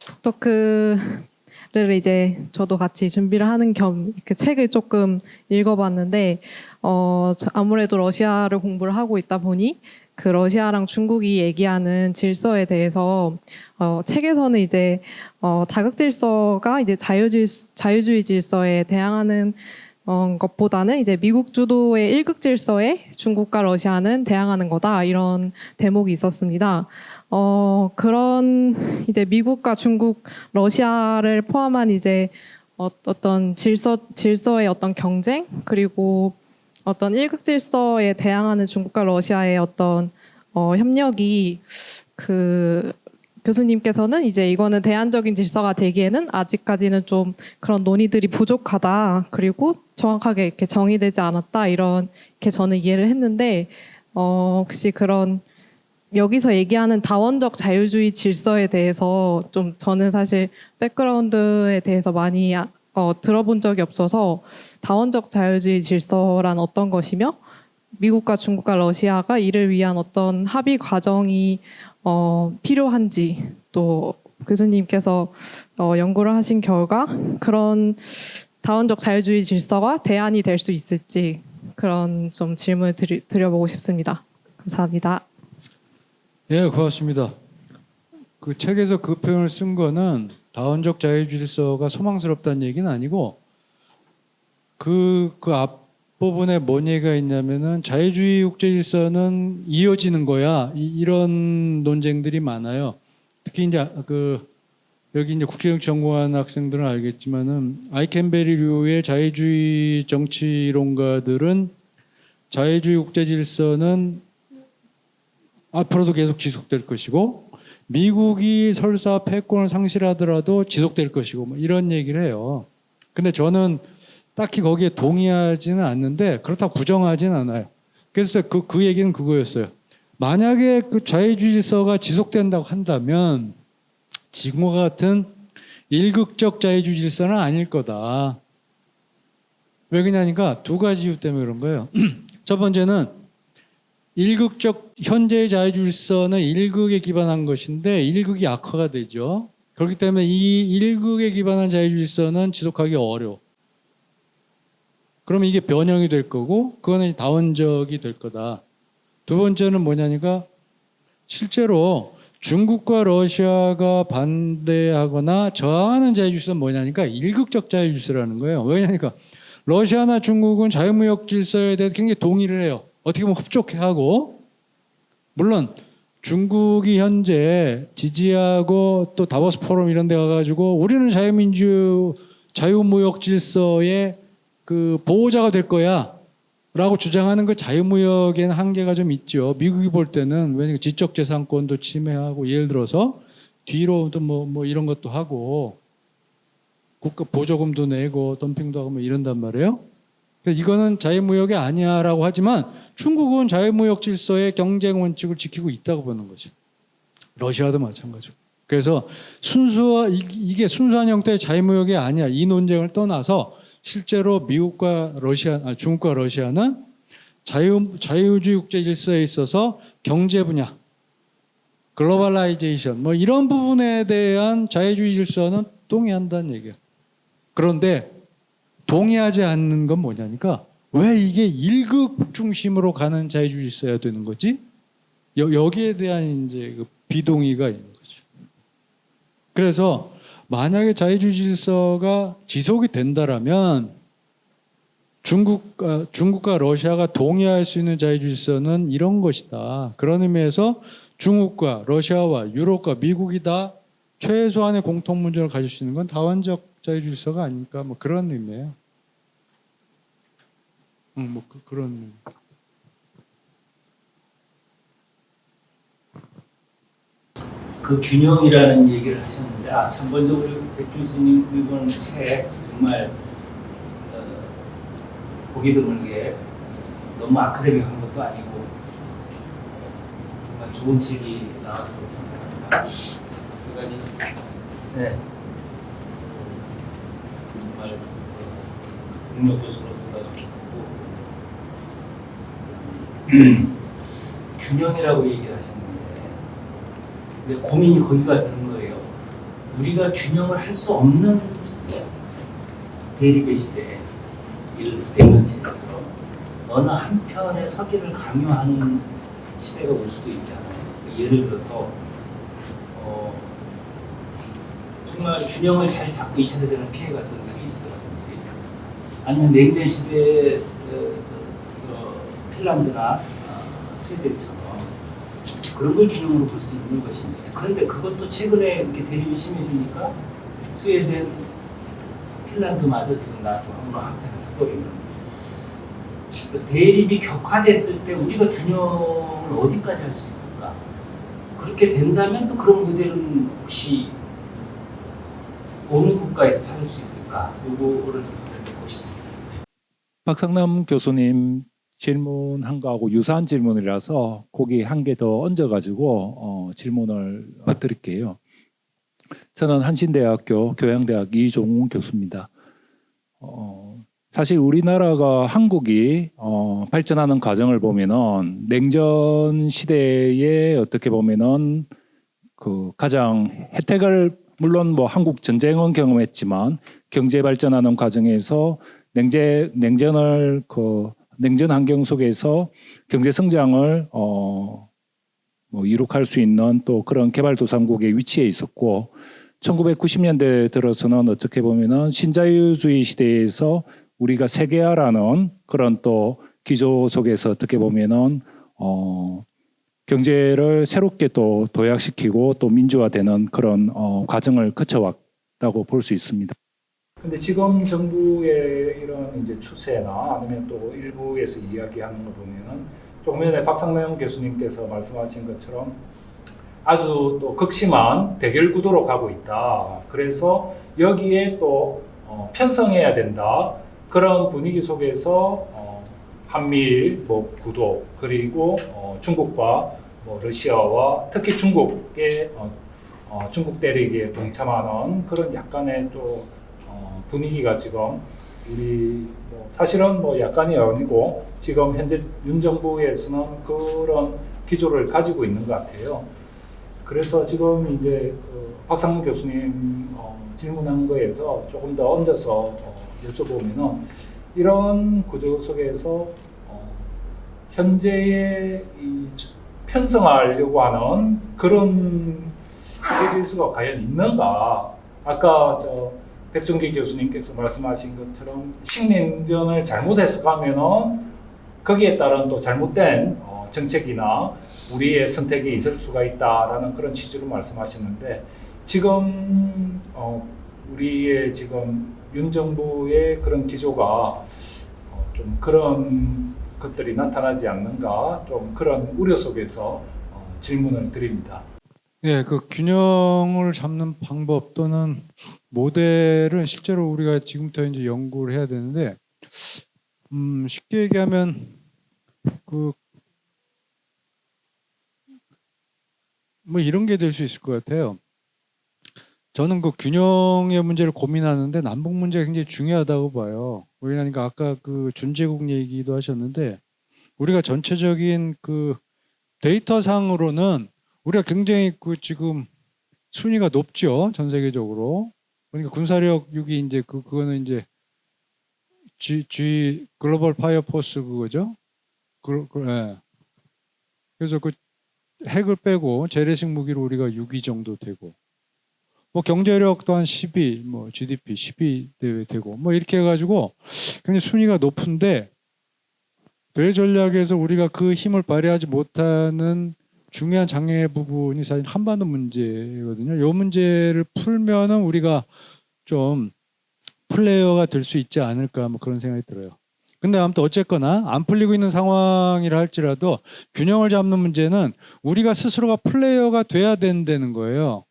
북토크를 이제 저도 같이 준비를 하는 겸 그 책을 조금 읽어봤는데 아무래도 러시아를 공부를 하고 있다 보니 그 러시아랑 중국이 얘기하는 질서에 대해서 책에서는 이제 다극 질서가 이제 자유주의 질서에 대항하는 것보다는 이제 미국 주도의 일극 질서에 중국과 러시아는 대항하는 거다 이런 대목이 있었습니다. 그런 이제 미국과 중국, 러시아를 포함한 이제 어떤 질서의 어떤 경쟁 그리고 어떤 일극 질서에 대항하는 중국과 러시아의 어떤 협력이 그 교수님께서는 이제 이거는 대안적인 질서가 되기에는 아직까지는 좀 그런 논의들이 부족하다. 그리고 정확하게 이렇게 정의되지 않았다. 이렇게 저는 이해를 했는데 혹시 그런 여기서 얘기하는 다원적 자유주의 질서에 대해서 좀 저는 사실 백그라운드에 대해서 많이 들어본 적이 없어서 다원적 자유주의 질서란 어떤 것이며 미국과 중국과 러시아가 이를 위한 어떤 합의 과정이 필요한지 또 교수님께서 연구를 하신 결과 그런 다원적 자유주의 질서가 대안이 될 수 있을지 그런 좀 질문을 드려보고 싶습니다. 감사합니다. 예, 고맙습니다. 그 책에서 그 표현을 쓴 거는 다원적 자유주의 질서가 소망스럽다는 얘기는 아니고 그 앞부분에 뭔 얘기가 있냐면은 자유주의 국제 질서는 이어지는 거야. 이런 논쟁들이 많아요. 특히 이제 여기 이제 국제정치 전공하는 학생들은 알겠지만은 아이켄베리류의 자유주의 정치론가들은 자유주의 국제 질서는 앞으로도 계속 지속될 것이고 미국이 설사 패권을 상실하더라도 지속될 것이고 뭐 이런 얘기를 해요. 근데 저는 딱히 거기에 동의하지는 않는데 그렇다고 부정하지는 않아요. 그래서 그 얘기는 그거였어요. 만약에 그 자유주의 질서가 지속된다고 한다면 지금과 같은 일극적 자유주의 질서는 아닐 거다. 왜 그러냐니까 두 가지 이유 때문에 그런 거예요. 첫 번째는 일극적 현재의 자유주의 질서는 일극에 기반한 것인데 일극이 악화가 되죠. 그렇기 때문에 이 일극에 기반한 자유주의 질서는 지속하기 어려워. 그러면 이게 변형이 될 거고 그거는 다원적이 될 거다. 두 번째는 뭐냐니까 실제로 중국과 러시아가 반대하거나 저항하는 자유주의 질서는 뭐냐니까 일극적 자유주의 질서라는 거예요. 왜냐니까 러시아나 중국은 자유무역 질서에 대해서 굉장히 동의를 해요. 어떻게 보면 흡족해하고 물론 중국이 현재 지지하고 또 다보스 포럼 이런 데 가가지고 우리는 자유무역 질서의 그 보호자가 될 거야 라고 주장하는 그 자유무역에는 한계가 좀 있죠. 미국이 볼 때는 왜냐면 지적재산권도 침해하고 예를 들어서 뒤로도 뭐 이런 것도 하고 국가 보조금도 내고 덤핑도 하고 뭐 이런단 말이에요. 이거는 자유무역이 아니야라고 하지만 중국은 자유무역 질서의 경쟁 원칙을 지키고 있다고 보는 거죠. 러시아도 마찬가지고. 그래서 이게 순수한 형태의 자유무역이 아니야. 이 논쟁을 떠나서 실제로 중국과 러시아는 자유주의 국제 질서에 있어서 경제 분야, 글로벌라이제이션 뭐 이런 부분에 대한 자유주의 질서는 동의한다는 얘기예요. 그런데 동의하지 않는 건 뭐냐니까 왜 이게 일극 중심으로 가는 자유주의 질서야 되는 거지? 여기에 대한 이제 그 비동의가 있는 거죠. 그래서 만약에 자유주의 질서가 지속이 된다라면 중국과 러시아가 동의할 수 있는 자유주의 질서는 이런 것이다. 그런 의미에서 중국과 러시아와 유럽과 미국이 다 최소한의 공통 문제를 가질 수 있는 건 다원적 자유주의 질서가 아닐까 뭐 그런 의미예요. 그런. 그 균형이라는 얘기를 하셨는데, 참고적으로 백 교수님 이번 책 정말 보기 드물게 너무 아카데믹한 것도 아니고 정말 좋은 책이 나왔다고 생각합니다. 네, 정말 동료 교수로서 아주 기쁘고 균형이라고 얘기를 하셨는데 근데 고민이 거기가 드는 거예요. 우리가 균형을 할 수 없는 대립의 시대에 이를 백년체처럼 어느 한편의 서기를 강요하는 시대가 올 수도 있잖아요. 예를 들어서 정말 균형을 잘 잡고 2차 대전을 피해갔던 스위스라든지 아니면 냉전 시대의 핀란드나 스웨덴처럼 그런 걸 균형으로 볼 수 있는 것인데 그런데 그것도 최근에 이렇게 대립이 심해지니까 스웨덴, 핀란드마저 지금 나토 항로 한편에 서버리는 대립이 격화됐을 때 우리가 균형을 어디까지 할 수 있을까? 그렇게 된다면 또 그런 모델은 혹시 어느 국가에서 찾을 수 있을까? 요거를 듣고 싶습니다. 박상남 교수님 질문한 거하고 유사한 질문이라서 거기 한 개 더 얹어가지고 질문을 드릴게요. 저는 한신대학교 교양대학 이종훈 교수입니다. 사실 우리나라가 한국이 발전하는 과정을 보면은 냉전 시대에 어떻게 보면은 그 가장 혜택을 물론 뭐 한국 전쟁은 경험했지만 경제 발전하는 과정에서 냉전 환경 속에서 경제 성장을 뭐 이룩할 수 있는 또 그런 개발도상국의 위치에 있었고 1990년대 들어서는 어떻게 보면은 신자유주의 시대에서 우리가 세계화라는 그런 또 기조 속에서 어떻게 보면은 경제를 새롭게 또 도약시키고 또 민주화되는 그런 과정을 거쳐왔다고 볼 수 있습니다. 근데 지금 정부의 이런 이제 추세나 아니면 또 일부에서 이야기하는 거 보면은 조금 전에 박상남 교수님께서 말씀하신 것처럼 아주 또 극심한 대결 구도로 가고 있다. 그래서 여기에 또 편성해야 된다. 그런 분위기 속에서 한미일 뭐 구도 그리고 중국과 뭐 러시아와 특히 중국의 중국 대륙에 동참하는 그런 약간의 또 분위기가 지금 우리 뭐 사실은 뭐 약간이 아니고 지금 현재 윤 정부에서는 그런 기조를 가지고 있는 것 같아요. 그래서 지금 이제 박상문 교수님 질문한 거에서 조금 더 얹어서 여쭤보면은 이런 구조 속에서 현재의 이 편성하려고 하는 그런 세계 질서가 과연 있는가? 아까 백종기 교수님께서 말씀하신 것처럼 식냉전을 잘못해석하면은 거기에 따른 또 잘못된 정책이나 우리의 선택이 있을 수가 있다라는 그런 취지로 말씀하시는데 지금 우리의 지금 윤 정부의 그런 기조가 좀 그런 것들이 나타나지 않는가 좀 그런 우려 속에서 질문을 드립니다. 네, 그 균형을 잡는 방법 또는 모델은 실제로 우리가 지금부터 이제 연구를 해야 되는데, 쉽게 얘기하면 뭐 이런 게 될 수 있을 것 같아요. 저는 그 균형의 문제를 고민하는데 남북 문제가 굉장히 중요하다고 봐요. 왜냐하니까 아까 그 준제국 얘기도 하셨는데 우리가 전체적인 그 데이터상으로는 우리가 굉장히 그 지금 순위가 높죠, 전 세계적으로. 그러니까 군사력이 이제 그거는 이제 G 글로벌 파이어포스 그거죠. 예. 그래서 그 핵을 빼고 재래식 무기로 우리가 6위 정도 되고, 뭐 경제력 또한 10위, 뭐 GDP 10위 되고, 뭐 이렇게 해가지고 굉장히 순위가 높은데 대전략에서 우리가 그 힘을 발휘하지 못하는 중요한 장애 부분이 사실 한반도 문제거든요. 이 문제를 풀면은 우리가 좀 플레이어가 될 수 있지 않을까 뭐 그런 생각이 들어요. 근데 아무튼 어쨌거나 안 풀리고 있는 상황이라 할지라도 균형을 잡는 문제는 우리가 스스로가 플레이어가 돼야 된다는 거예요.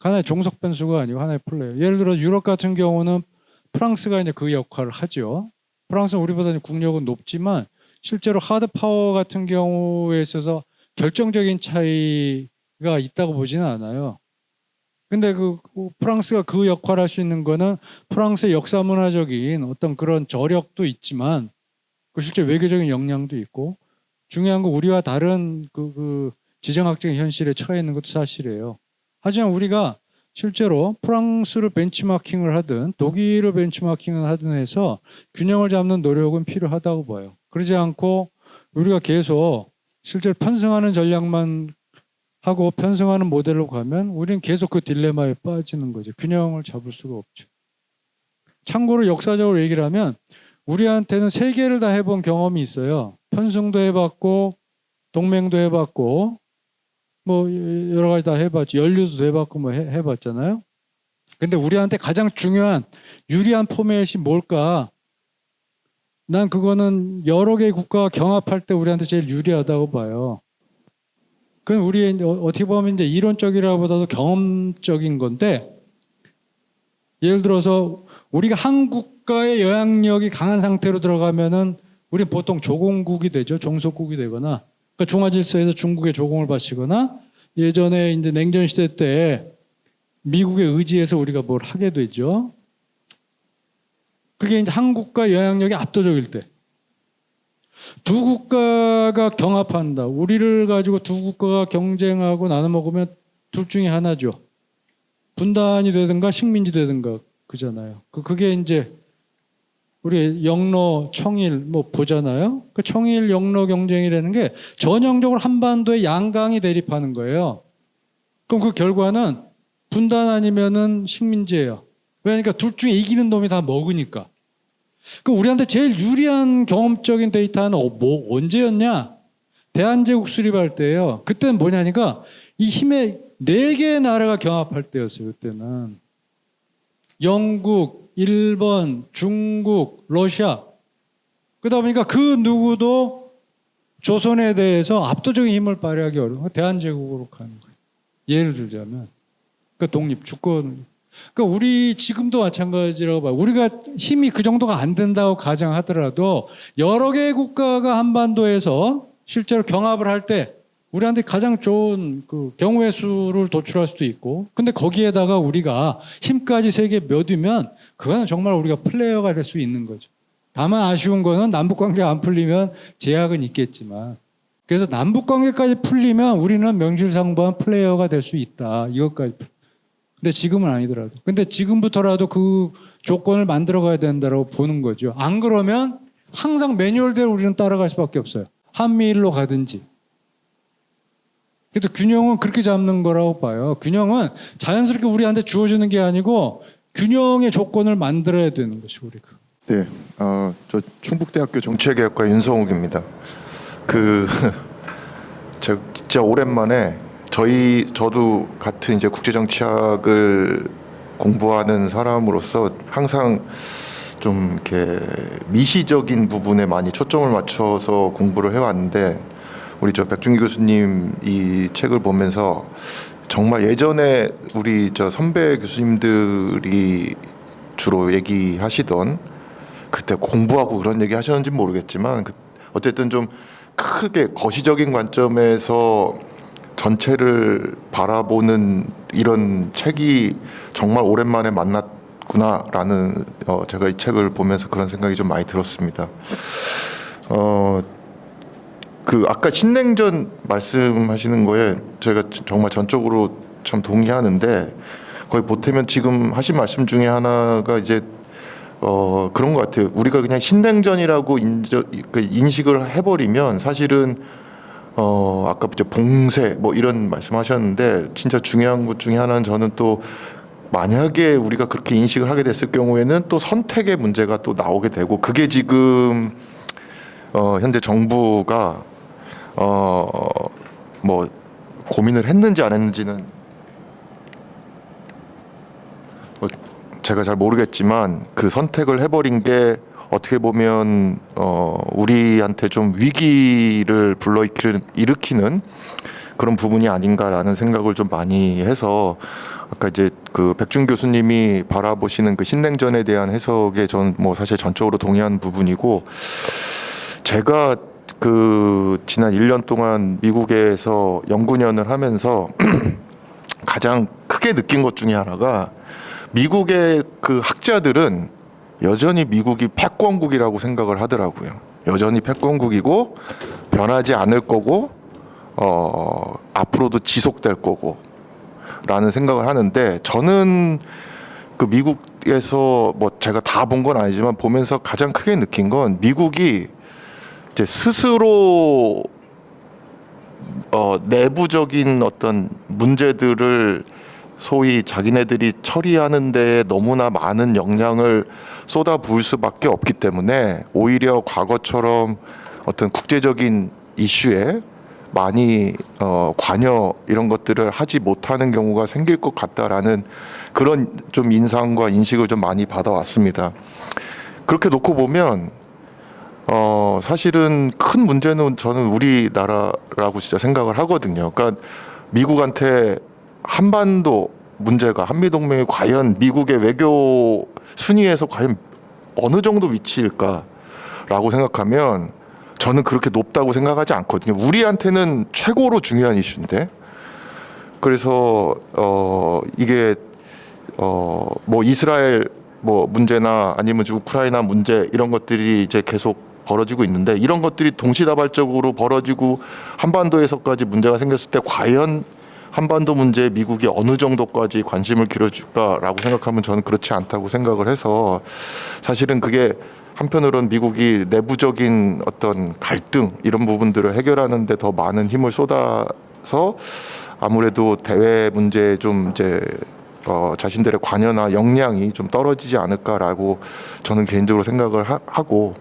하나의 종속 변수가 아니고 하나의 플레이어. 예를 들어 유럽 같은 경우는 프랑스가 이제 그 역할을 하죠. 프랑스는 우리보다 국력은 높지만 실제로 하드 파워 같은 경우에 있어서 결정적인 차이가 있다고 보지는 않아요. 근데 그 프랑스가 그 역할을 할 수 있는 거는 프랑스의 역사 문화적인 어떤 그런 저력도 있지만 그 실제 외교적인 역량도 있고 중요한 건 우리와 다른 그 지정학적인 현실에 처해 있는 것도 사실이에요. 하지만 우리가 실제로 프랑스를 벤치마킹을 하든 독일을 벤치마킹을 하든 해서 균형을 잡는 노력은 필요하다고 봐요. 그러지 않고 우리가 계속 실제로 편승하는 전략만 하고 편승하는 모델로 가면 우리는 계속 그 딜레마에 빠지는 거죠. 균형을 잡을 수가 없죠. 참고로 역사적으로 얘기를 하면 우리한테는 세 개를 다 해본 경험이 있어요. 편승도 해봤고 동맹도 해봤고 뭐 여러 가지 다 해봤죠. 연류도 해봤고 뭐 해봤잖아요. 근데 우리한테 가장 중요한 유리한 포맷이 뭘까? 난 그거는 여러 개의 국가가 경합할 때 우리한테 제일 유리하다고 봐요. 그건 우리의 어떻게 보면 이제 이론적이라보다도 경험적인 건데, 예를 들어서 우리가 한 국가의 영향력이 강한 상태로 들어가면은 우리 보통 조공국이 되죠. 종속국이 되거나, 그러니까 중화 질서에서 중국의 조공을 바치거나, 예전에 이제 냉전 시대 때 미국에 의지해서 우리가 뭘 하게 되죠. 그게 이제 한 국가 영향력이 압도적일 때. 두 국가가 경합한다. 우리를 가지고 두 국가가 경쟁하고 나눠 먹으면 둘 중에 하나죠. 분단이 되든가 식민지 되든가 그잖아요. 그게 이제 우리 영로 청일 뭐 보잖아요. 그 청일 영로 경쟁이라는 게 전형적으로 한반도의 양강이 대립하는 거예요. 그럼 그 결과는 분단 아니면은 식민지예요. 그러니까 둘 중에 이기는 놈이 다 먹으니까. 그 우리한테 제일 유리한 경험적인 데이터는 언제였냐? 대한제국 수립할 때예요. 그때는 뭐냐니까 이 힘의 4개의 나라가 경합할 때였어요. 그때는 영국, 일본, 중국, 러시아. 그러다 보니까 그 누구도 조선에 대해서 압도적인 힘을 발휘하기 어려운 대한제국으로 가는 거예요. 예를 들자면 그 독립, 주권. 그러니까 우리 지금도 마찬가지라고 봐요. 우리가 힘이 그 정도가 안 된다고 가정하더라도 여러 개의 국가가 한반도에서 실제로 경합을 할 때 우리한테 가장 좋은 그 경우의 수를 도출할 수도 있고, 근데 거기에다가 우리가 힘까지 세계 몇이면 그거는 정말 우리가 플레이어가 될 수 있는 거죠. 다만 아쉬운 거는 남북 관계가 안 풀리면 제약은 있겠지만, 그래서 남북 관계까지 풀리면 우리는 명실상부한 플레이어가 될 수 있다. 이것까지. 근데 지금은 아니더라도. 근데 지금부터라도 그 조건을 만들어 가야 된다고 보는 거죠. 안 그러면 항상 매뉴얼대로 우리는 따라갈 수밖에 없어요. 한미일로 가든지. 그래도 균형은 그렇게 잡는 거라고 봐요. 균형은 자연스럽게 우리한테 주어지는 게 아니고 균형의 조건을 만들어야 되는 것이 우리가. 네, 저 충북대학교 정치외교학과 윤성욱입니다. 제가 진짜 오랜만에 저도 같은 이제 국제정치학을 공부하는 사람으로서 항상 좀 이렇게 미시적인 부분에 많이 초점을 맞춰서 공부를 해왔는데, 우리 저 백준기 교수님 이 책을 보면서 정말 예전에 우리 저 선배 교수님들이 주로 얘기하시던, 그때 공부하고 그런 얘기 하셨는지 모르겠지만 어쨌든 좀 크게 거시적인 관점에서 전체를 바라보는 이런 책이 정말 오랜만에 만났구나라는 제가 이 책을 보면서 그런 생각이 좀 많이 들었습니다. 아까 신냉전 말씀하시는 거에 제가 정말 전적으로 참 동의하는데, 거의 보태면 지금 하신 말씀 중에 하나가 이제 그런 것 같아요. 우리가 그냥 신냉전이라고 인식을 해버리면 사실은 아까 이제 봉쇄 뭐 이런 말씀하셨는데, 진짜 중요한 것 중에 하나는 저는 또 만약에 우리가 그렇게 인식을 하게 됐을 경우에는 또 선택의 문제가 또 나오게 되고, 그게 지금 현재 정부가 뭐 고민을 했는지 안 했는지는 제가 잘 모르겠지만 그 선택을 해버린 게 어떻게 보면 우리한테 좀 위기를 불러일으키는 그런 부분이 아닌가라는 생각을 좀 많이 해서, 아까 이제 그 백준 교수님이 바라보시는 그 신냉전에 대한 해석에 전 뭐 사실 전적으로 동의하는 부분이고, 제가 그 지난 1년 동안 미국에서 연구년을 하면서 가장 크게 느낀 것 중에 하나가, 미국의 그 학자들은 여전히 미국이 패권국이라고 생각을 하더라고요. 여전히 패권국이고 변하지 않을 거고 앞으로도 지속될 거고라는 생각을 하는데 저는 그 미국에서 뭐 제가 다 본 건 아니지만 보면서 가장 크게 느낀 건 미국이 이제 스스로 내부적인 어떤 문제들을 소위 자기네들이 처리하는 데 너무나 많은 역량을 쏟아부을 수밖에 없기 때문에 오히려 과거처럼 어떤 국제적인 이슈에 많이 관여 이런 것들을 하지 못하는 경우가 생길 것 같다라는 그런 좀 인상과 인식을 좀 많이 받아왔습니다. 그렇게 놓고 보면 사실은 큰 문제는 저는 우리나라라고 진짜 생각을 하거든요. 그러니까 미국한테 한반도 문제가 한미동맹이 과연 미국의 외교 순위에서 과연 어느 정도 위치일까라고 생각하면 저는 그렇게 높다고 생각하지 않거든요. 우리한테는 최고로 중요한 이슈인데 그래서 이게 뭐 이스라엘 뭐 문제나 아니면 우크라이나 문제 이런 것들이 이제 계속 벌어지고 있는데 이런 것들이 동시다발적으로 벌어지고 한반도에서까지 문제가 생겼을 때 과연 한반도 문제에 미국이 어느 정도까지 관심을 기울여줄까라고 생각하면 저는 그렇지 않다고 생각을 해서 사실은 그게 한편으로는 미국이 내부적인 어떤 갈등 이런 부분들을 해결하는 데 더 많은 힘을 쏟아서 아무래도 대외 문제에 좀 이제 자신들의 관여나 역량이 좀 떨어지지 않을까라고 저는 개인적으로 생각을 하고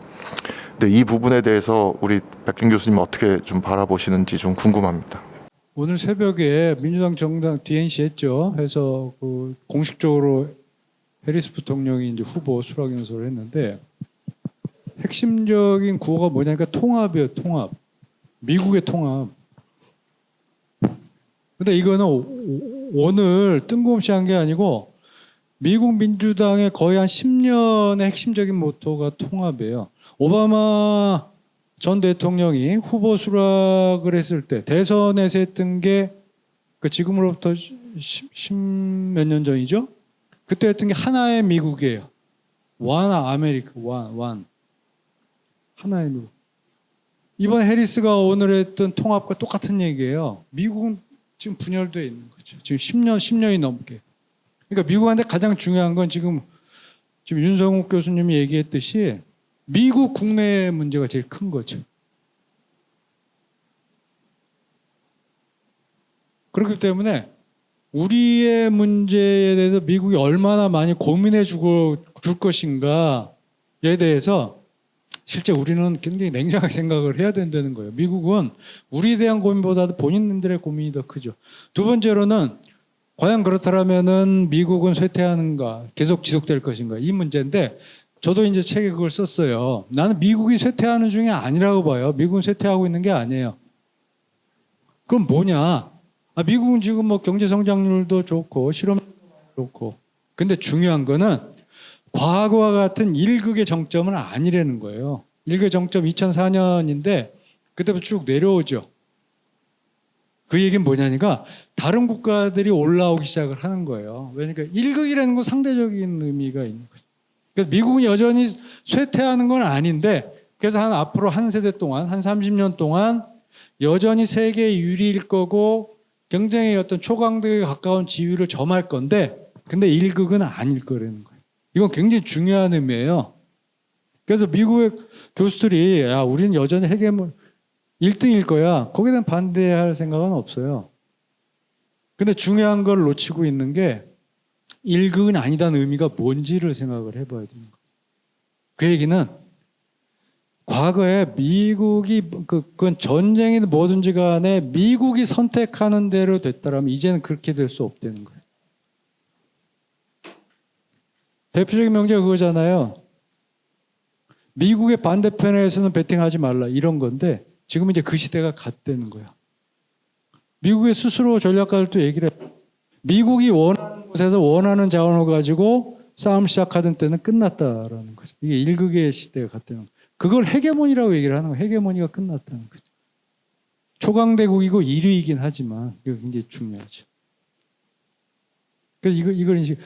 근데 이 부분에 대해서 우리 백준 교수님 어떻게 좀 바라보시는지 좀 궁금합니다. 오늘 새벽에 민주당 정당 DNC 했죠. 해서 그 공식적으로 해리스 부통령이 이제 후보 수락 연설을 했는데 핵심적인 구호가 뭐냐니까 통합이에요. 통합. 미국의 통합. 근데 이거는 오늘 뜬금없이 한 게 아니고 미국 민주당의 거의 한 10년의 핵심적인 모토가 통합이에요. 오바마 전 대통령이 후보 수락을 했을 때 대선에서 했던 게 그 지금으로부터 10몇 년 전이죠. 그때 했던 게 하나의 미국이에요. One America, one. 하나의 미국. 이번 해리스가 오늘 했던 통합과 똑같은 얘기예요. 미국은 지금 분열되어 있는 거죠. 지금 10년이 넘게. 그러니까 미국한테 가장 중요한 건 지금 윤성욱 교수님이 얘기했듯이 미국 국내 문제가 제일 큰 거죠. 그렇기 때문에 우리의 문제에 대해서 미국이 얼마나 많이 고민해 줄 것인가에 대해서 실제 우리는 굉장히 냉정하게 생각을 해야 된다는 거예요. 미국은 우리에 대한 고민보다도 본인들의 고민이 더 크죠. 두 번째로는 과연 그렇다면은 미국은 쇠퇴하는가, 계속 지속될 것인가 이 문제인데 저도 이제 책에 그걸 썼어요. 나는 미국이 쇠퇴하는 중이 아니라고 봐요. 미국은 쇠퇴하고 있는 게 아니에요. 그럼 뭐냐? 미국은 지금 뭐 경제 성장률도 좋고 실업률도 좋고. 근데 중요한 거는 과거와 같은 일극의 정점은 아니라는 거예요. 일극의 정점 2004년인데 그때부터 쭉 내려오죠. 그 얘기는 뭐냐니까 다른 국가들이 올라오기 시작을 하는 거예요. 왜냐니까 일극이라는 건 상대적인 의미가 있는 거죠. 그래서 미국은 여전히 쇠퇴하는 건 아닌데 그래서 앞으로 한 세대 동안 한 30년 동안 여전히 세계 1위일 거고 경쟁의 어떤 초강대에 가까운 지위를 점할 건데 근데 일극은 아닐 거라는 거예요. 이건 굉장히 중요한 의미예요. 그래서 미국의 교수들이 우리는 여전히 헤게몬 1등일 거야. 거기에 대한 반대할 생각은 없어요. 근데 중요한 걸 놓치고 있는 게 일극은 아니다는 의미가 뭔지를 생각을 해봐야 되는 거예요. 그 얘기는 과거에 미국이 그건 전쟁이든 뭐든지 간에 미국이 선택하는 대로 됐다라면 이제는 그렇게 될 수 없다는 거예요. 대표적인 명제가 그거잖아요. 미국의 반대편에서는 베팅하지 말라 이런 건데 지금 이제 그 시대가 갔다는 거야. 미국의 스스로 전략가들도 얘기를 해요. 미국이 원하는 곳에서 원하는 자원을 가지고 싸움 시작하던 때는 끝났다라는 거죠. 이게 일극의 시대가 갔다는 거죠. 그걸 헤게모니라고 얘기를 하는 거예요. 헤게모니가 끝났다는 거죠. 초강대국이고 1위이긴 하지만 이거 굉장히 중요하죠. 그래서 이걸 인식.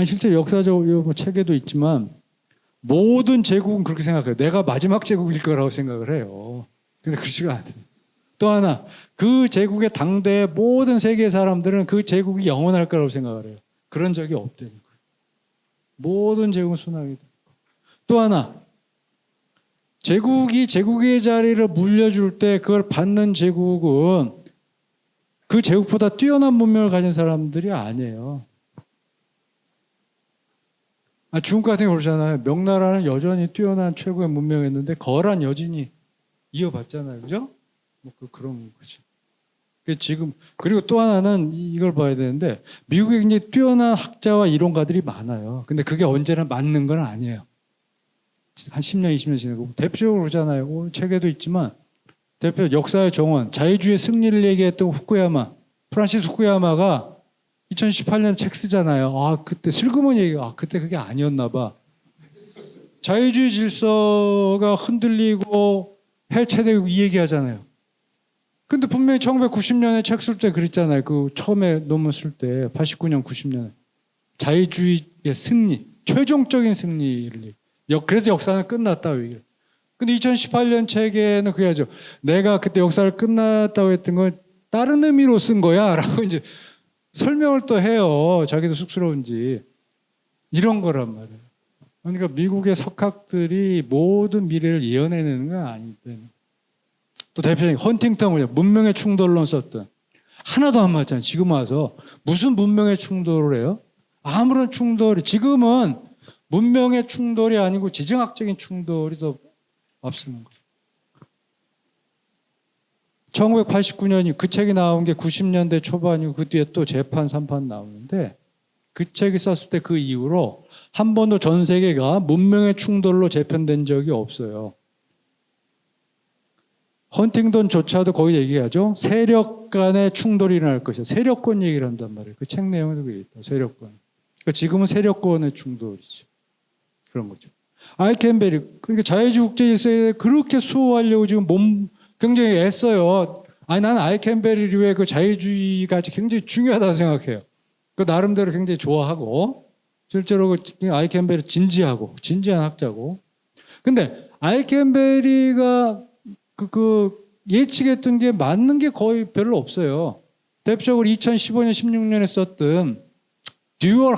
실제 역사적으로 뭐 책에도 있지만 모든 제국은 그렇게 생각해요. 내가 마지막 제국일 거라고 생각을 해요. 근데 그렇지가 않아요. 또 하나, 그 제국의 당대의 모든 세계 사람들은 그 제국이 영원할 거라고 생각을 해요. 그런 적이 없다는 거예요. 모든 제국은 순항이 돼. 또 하나, 제국이 제국의 자리를 물려줄 때 그걸 받는 제국은 그 제국보다 뛰어난 문명을 가진 사람들이 아니에요. 중국 같은 경우 그러잖아요. 명나라는 여전히 뛰어난 최고의 문명이었는데 거란 여진이 이어받잖아요. 그죠? 뭐 그런 거죠. 지금 그리고 또 하나는 이걸 봐야 되는데 미국에 굉장히 뛰어난 학자와 이론가들이 많아요. 근데 그게 언제나 맞는 건 아니에요. 한 10년, 20년 지나고 대표적으로 그러잖아요. 책에도 있지만 대표 역사의 정원, 자유주의 승리를 얘기했던 후쿠야마, 프란시스 후쿠야마가 2018년 책 쓰잖아요. 그때 슬그머니 얘기가 그때 그게 아니었나 봐. 자유주의 질서가 흔들리고 해체되고 이 얘기하잖아요. 근데 분명히 1990년에 책 쓸 때 그랬잖아요. 그 처음에 논문 쓸 때 89년, 90년에 자유주의의 승리, 최종적인 승리를 그래서 역사는 끝났다고 얘기해요. 근데 2018년 책에는 그게 하죠. 내가 그때 역사를 끝났다고 했던 걸 다른 의미로 쓴 거야 라고 이제 설명을 또 해요. 자기도 쑥스러운지. 이런 거란 말이에요. 그러니까 미국의 석학들이 모든 미래를 예언해내는 건 아닌데. 또 대표적인 헌팅턴 문명의 충돌론 썼던 하나도 안 맞잖아요. 지금 와서 무슨 문명의 충돌을 해요? 아무런 충돌이 지금은 문명의 충돌이 아니고 지정학적인 충돌이 더 앞서는 거예요. 1989년이 그 책이 나온 게 90년대 초반이고 그 뒤에 또 재판 3판 나오는데 그 책이 썼을 때 그 이후로 한 번도 전 세계가 문명의 충돌로 재편된 적이 없어요. 헌팅턴조차도 거기 얘기하죠. 세력 간의 충돌이 일어날 것이다. 세력권 얘기를 한단 말이에요. 그 책 내용에도 그게 있다. 세력권. 그러니까 지금은 세력권의 충돌이죠. 그런 거죠. 아이켄베리, 그러니까 자유주의 국제 질서에 그렇게 수호하려고 지금 굉장히 애써요. 나는 아이켄베리류의 그 자유주의가 굉장히 중요하다고 생각해요. 그 나름대로 굉장히 좋아하고 실제로 그 아이켄베리 진지한 학자고. 근데 아이켄베리가 그 예측했던 게 맞는 게 거의 별로 없어요. 대표적으로 2015년, 16년에 썼던 듀얼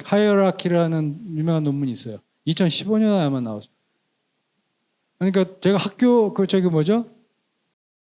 하이어라키라는 유명한 논문이 있어요. 2015년에 아마 나왔어요. 그러니까 제가 학교